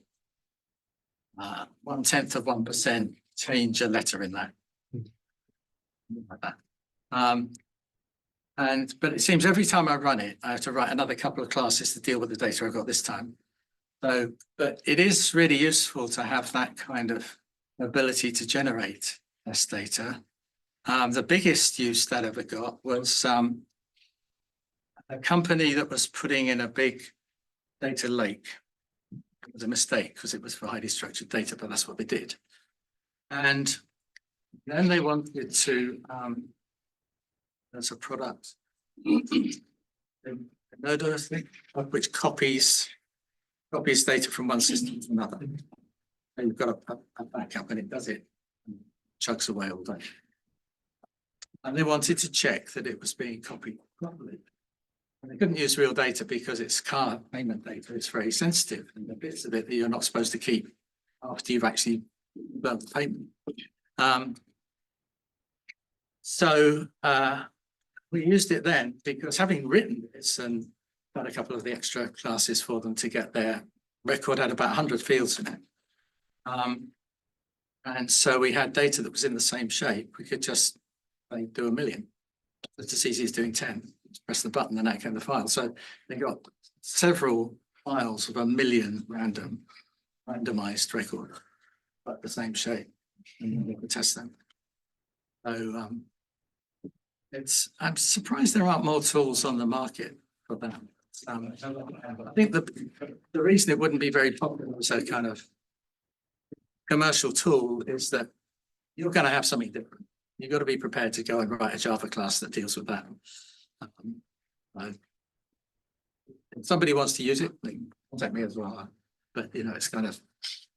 0.1% change a letter in that. Like that. But it seems every time I run it, I have to write another couple of classes to deal with the data I've got this time. So, but it is really useful to have that kind of ability to generate test data. The biggest use that I ever got was a company that was putting in a big data lake. It was a mistake because it was for highly structured data, but that's what they did. And then they wanted to, there's a product, which copies data from one system to another. And you've got a backup and it does it, and chugs away all day. And they wanted to check that it was being copied properly. And they couldn't use real data because it's card payment data. It's very sensitive, and the bits of it that you're not supposed to keep after you've actually done the payment. So we used it then because having written this and done a couple of the extra classes for them to get their record, had about 100 fields in it. And so we had data that was in the same shape. We could just do 1 million. It's as easy as doing 10. Just press the button and out came the file. So they got several files of 1 million randomized record, but the same shape, and we could test them. So I'm surprised there aren't more tools on the market for that. I think the reason it wouldn't be very popular as a kind of commercial tool is that you're going to have something different. You've got to be prepared to go and write a Java class that deals with that. If somebody wants to use it, they can contact me as well. But you know, it's kind of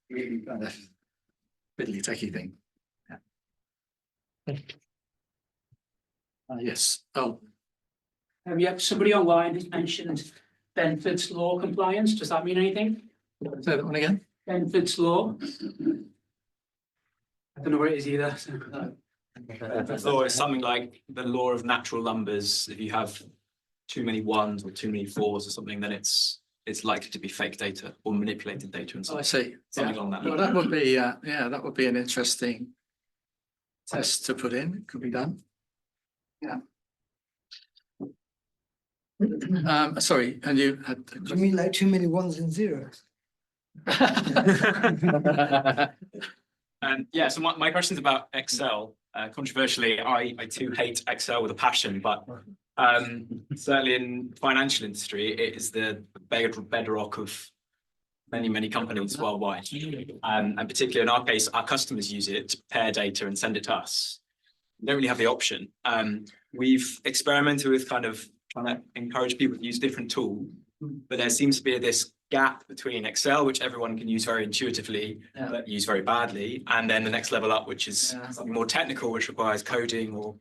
really kind of fiddly techie thing. Yeah. Yes. Oh, Yeah, somebody online has mentioned Benford's law compliance. Does that mean anything? say that one again. Benford's law? I don't know what it is either. So. The law is something like the law of natural numbers. If you have too many ones or too many fours or something, then it's likely to be fake data or manipulated data and Oh, I something. see. Something on that. Well, that would be yeah, that would be an interesting test to put in. It could be done. Yeah. Sorry, and you had. You mean like too many ones and zeros? And yeah, so my question is about Excel. Controversially, I too hate Excel with a passion, but certainly in the financial industry, it is the bedrock of many companies worldwide. And particularly in our case, our customers use it to prepare data and send it to us. We don't really have the option. We've experimented with kind of trying to encourage people to use different tools, but there seems to be this gap between Excel, which everyone can use very intuitively, Yeah. but use very badly, and then the next level up, which is Yeah. something more technical, which requires coding or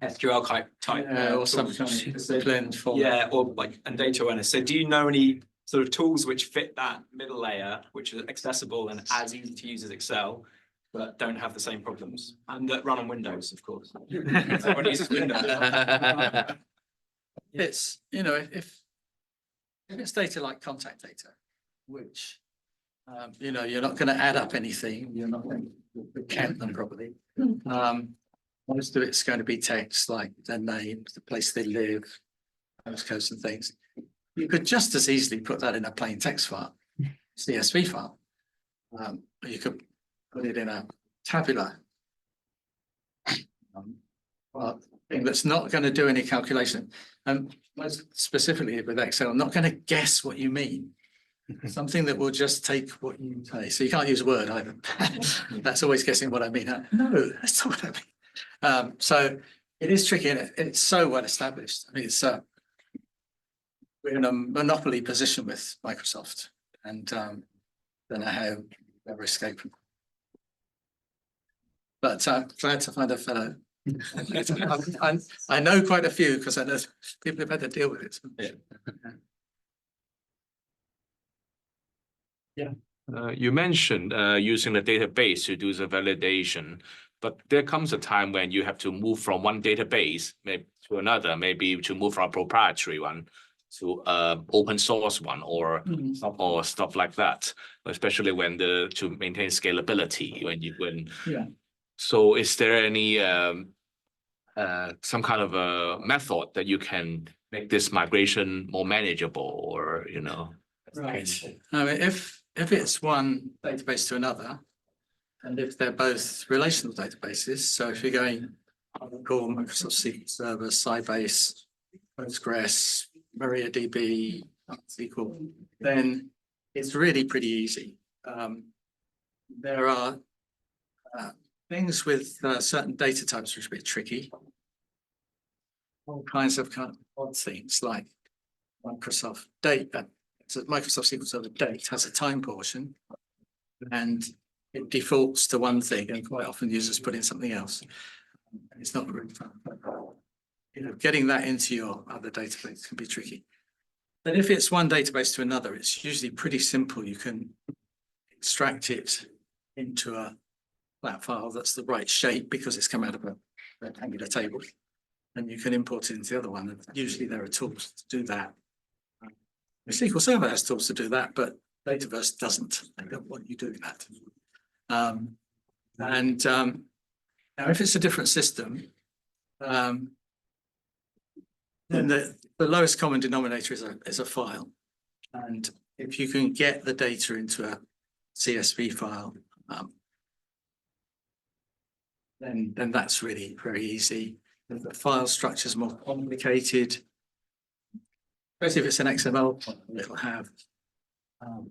SQL type. Or some tools. kind of disciplined form. Yeah, or like and data awareness. So do you know any sort of tools which fit that middle layer, which are accessible and as easy to use as Excel, but don't have the same problems, and that run on Windows, of course? Everyone uses Windows. It's, you know, if it's data like contact data, which, you know, you're not going to add up anything, you're not going to count them properly. Most of it's going to be text like their name, the place they live, postcodes and things. You could just as easily put that in a plain text file, CSV file. Or you could put it in a tabular. Well, thing that's not going to do any calculation. And most specifically with Excel, I'm not going to guess what you mean. Something that will just take what you say. So you can't use Word either. That's always guessing what I mean. No, that's not what I mean. So it is tricky and it's so well established. I mean, it's we're in a monopoly position with Microsoft, and don't know how you ever escape them. But glad to find a fellow. I know quite a few because I know people have had to deal with it. Yeah. You mentioned using the database to do the validation, but there comes a time when you have to move from one database maybe to another, maybe to move from a proprietary one to open source one or stuff like that, especially when to maintain scalability when. Yeah. So is there any some kind of a method that you can make this migration more manageable, or you know? Right. I mean, if it's one database to another, and if they're both relational databases, so if you're going Oracle, Microsoft SQL Server, Sybase, Postgres, MariaDB, SQL, then it's really pretty easy. There are things with certain data types which are a bit tricky. All kinds of odd things like Microsoft data. So Microsoft SQL Server date has a time portion, and it defaults to one thing, and quite often users put in something else. It's not really fun. You know, getting that into your other database can be tricky. But if it's one database to another, it's usually pretty simple. You can extract it into a flat file that's the right shape because it's come out of a rectangular table, and you can import it into the other one. And usually there are tools to do that. The SQL Server has tools to do that, but Dataverse doesn't. They don't want you doing that. Now, if it's a different system, then the lowest common denominator is a file. And if you can get the data into a CSV file, then that's really very easy. If the file structure is more complicated, especially if it's an XML file, it'll have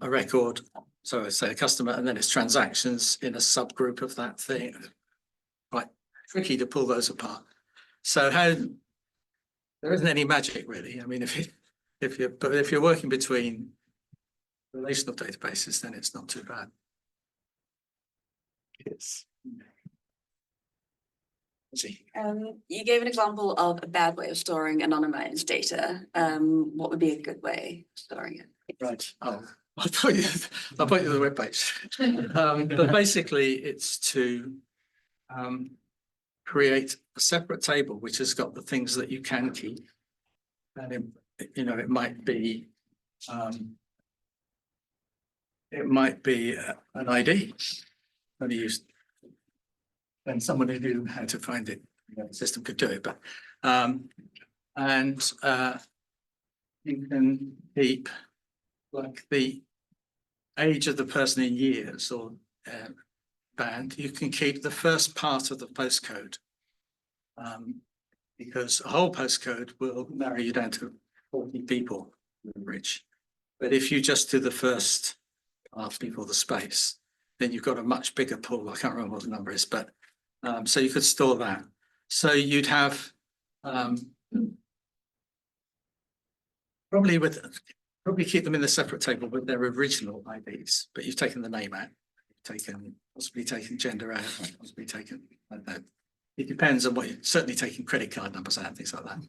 a record, so say a customer, and then it's transactions in a subgroup of that thing. Quite tricky to pull those apart. So there isn't any magic really. I mean, if you're working between relational databases, then it's not too bad. Yes. You gave an example of a bad way of storing anonymized data. What would be a good way of storing it? Right. Oh, I'll point you to the webpage. But basically, it's to create a separate table which has got the things that you can keep, and it might be an ID. Only used when someone who knew how to find it, the system could do it. But you can keep like the age of the person in years or band. You can keep the first part of the postcode, because a whole postcode will narrow you down to 40 people, average. But if you just do the first half before the space, then you've got a much bigger pool. I can't remember what the number is, but so you could store that. So you'd have probably with probably keep them in the separate table with their original IDs, but you've taken the name out, possibly taken gender out, possibly taken, I don't know. It depends on what you're certainly taking credit card numbers out, things like that.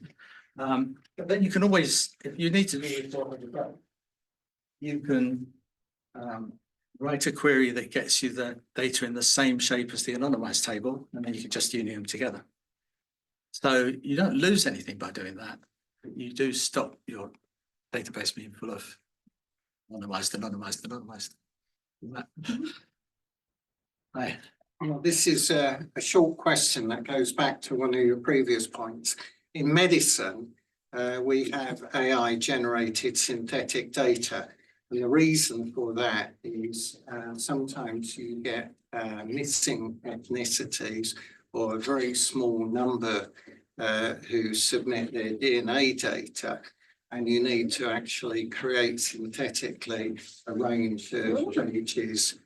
But then you can always, if you need to leave, you can write a query that gets you the data in the same shape as the anonymized table, and then you can just union them together. So you don't lose anything by doing that. You do stop your database being full of anonymized. Hi. Well, this is a short question that goes back to one of your previous points. In medicine, we have AI generated synthetic data. And the reason for that is sometimes you get missing ethnicities or a very small number who submit their DNA data. And you need to actually create synthetically a range of ages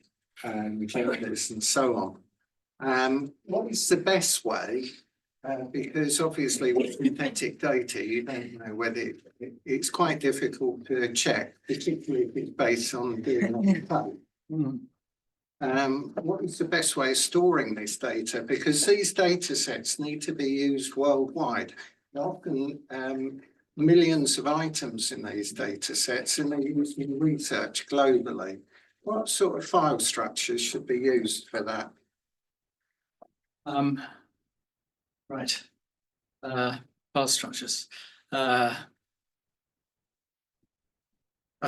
and genders and so on. What is the best way? Because obviously with synthetic data, you don't know whether it's quite difficult to check, particularly if it's based on DNA code. What is the best way of storing this data? Because these data sets need to be used worldwide. Often millions of items in these data sets, and they're used in research globally. What sort of file structures should be used for that? Right. File structures. I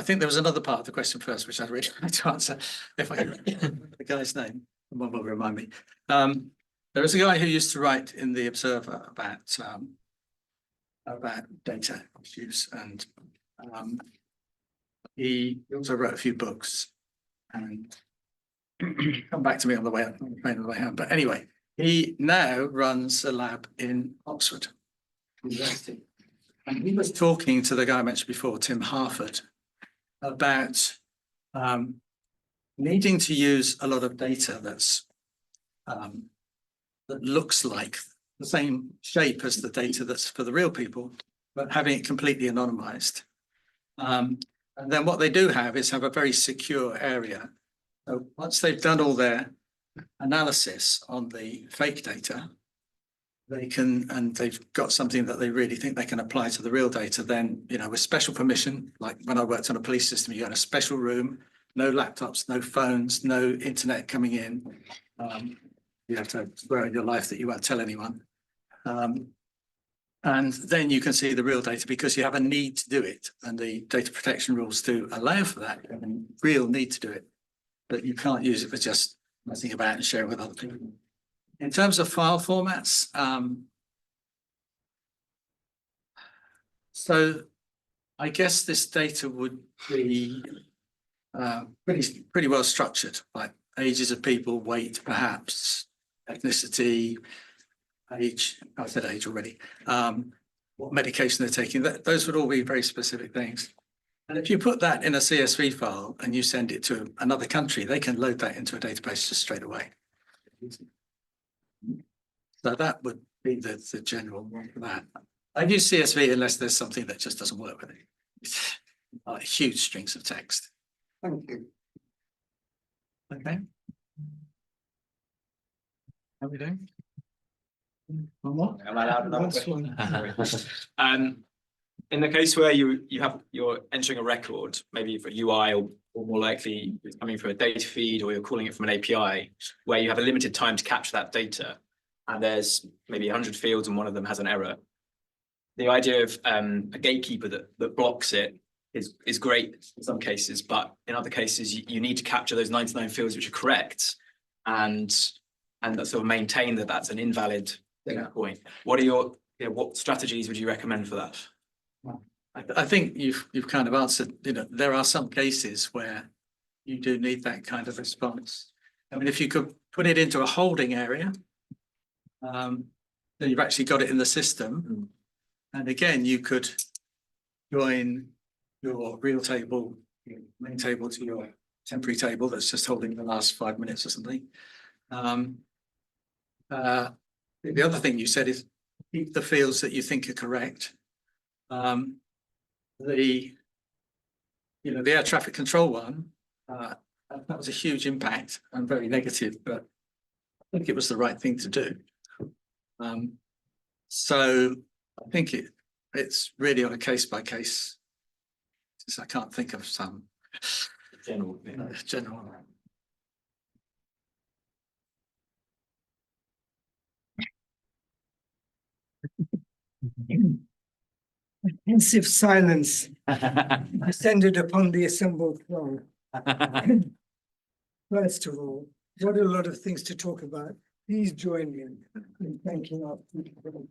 think there was another part of the question first, which I'd really like to answer. If I can the guy's name, someone will remind me. There was a guy who used to write in the Observer about data issues, and he also wrote a few books, and come back to me on the way home. But anyway, he now runs a lab in Oxford University, and he was talking to the guy I mentioned before, Tim Harford, about needing to use a lot of data that's that looks like the same shape as the data that's for the real people, but having it completely anonymized. And then what they do have is have a very secure area. So once they've done all their analysis on the fake data, they can, and they've got something that they really think they can apply to the real data, then, you know, with special permission, like when I worked on a police system, you got a special room, no laptops, no phones, no internet coming in. You have to swear in your life that you won't tell anyone. And then you can see the real data because you have a need to do it. And the data protection rules do allow for that, you have a real need to do it. But you can't use it for just messing about and sharing with other people. In terms of file formats, so I guess this data would be pretty well structured, like ages of people, weight, perhaps, ethnicity, age, I said age already, what medication they're taking, those would all be very specific things. And if you put that in a CSV file and you send it to another country, they can load that into a database just straight away. So that would be the general one for that. I use CSV unless there's something that just doesn't work with it. It's like huge strings of text. Thank you. Okay. How are we doing? One more? Am I allowed another Last question? one. Sorry. In the case where you're entering a record, maybe for UI or more likely it's coming from a data feed, or you're calling it from an API, where you have a limited time to capture that data, and there's maybe 100 fields and one of them has an error. The idea of a gatekeeper that blocks it is great in some cases, but in other cases you need to capture those 99 fields which are correct, and that sort of maintain that that's an invalid data point. What are what strategies would you recommend for that? I think you've kind of answered, you know, there are some cases where you do need that kind of response. I mean, if you could put it into a holding area, then you've actually got it in the system. And again, you could join your real table, your main table to your temporary table that's just holding the last 5 minutes or something. The other thing you said is keep the fields that you think are correct. you know, the air traffic control one, that was a huge impact and very negative, but I think it was the right thing to do. So I think it's really on a case by case. Since I can't think of some General. general. Pensive silence descended upon the assembled throng. First of all, what a lot of things to talk about. Please join me in thanking our people.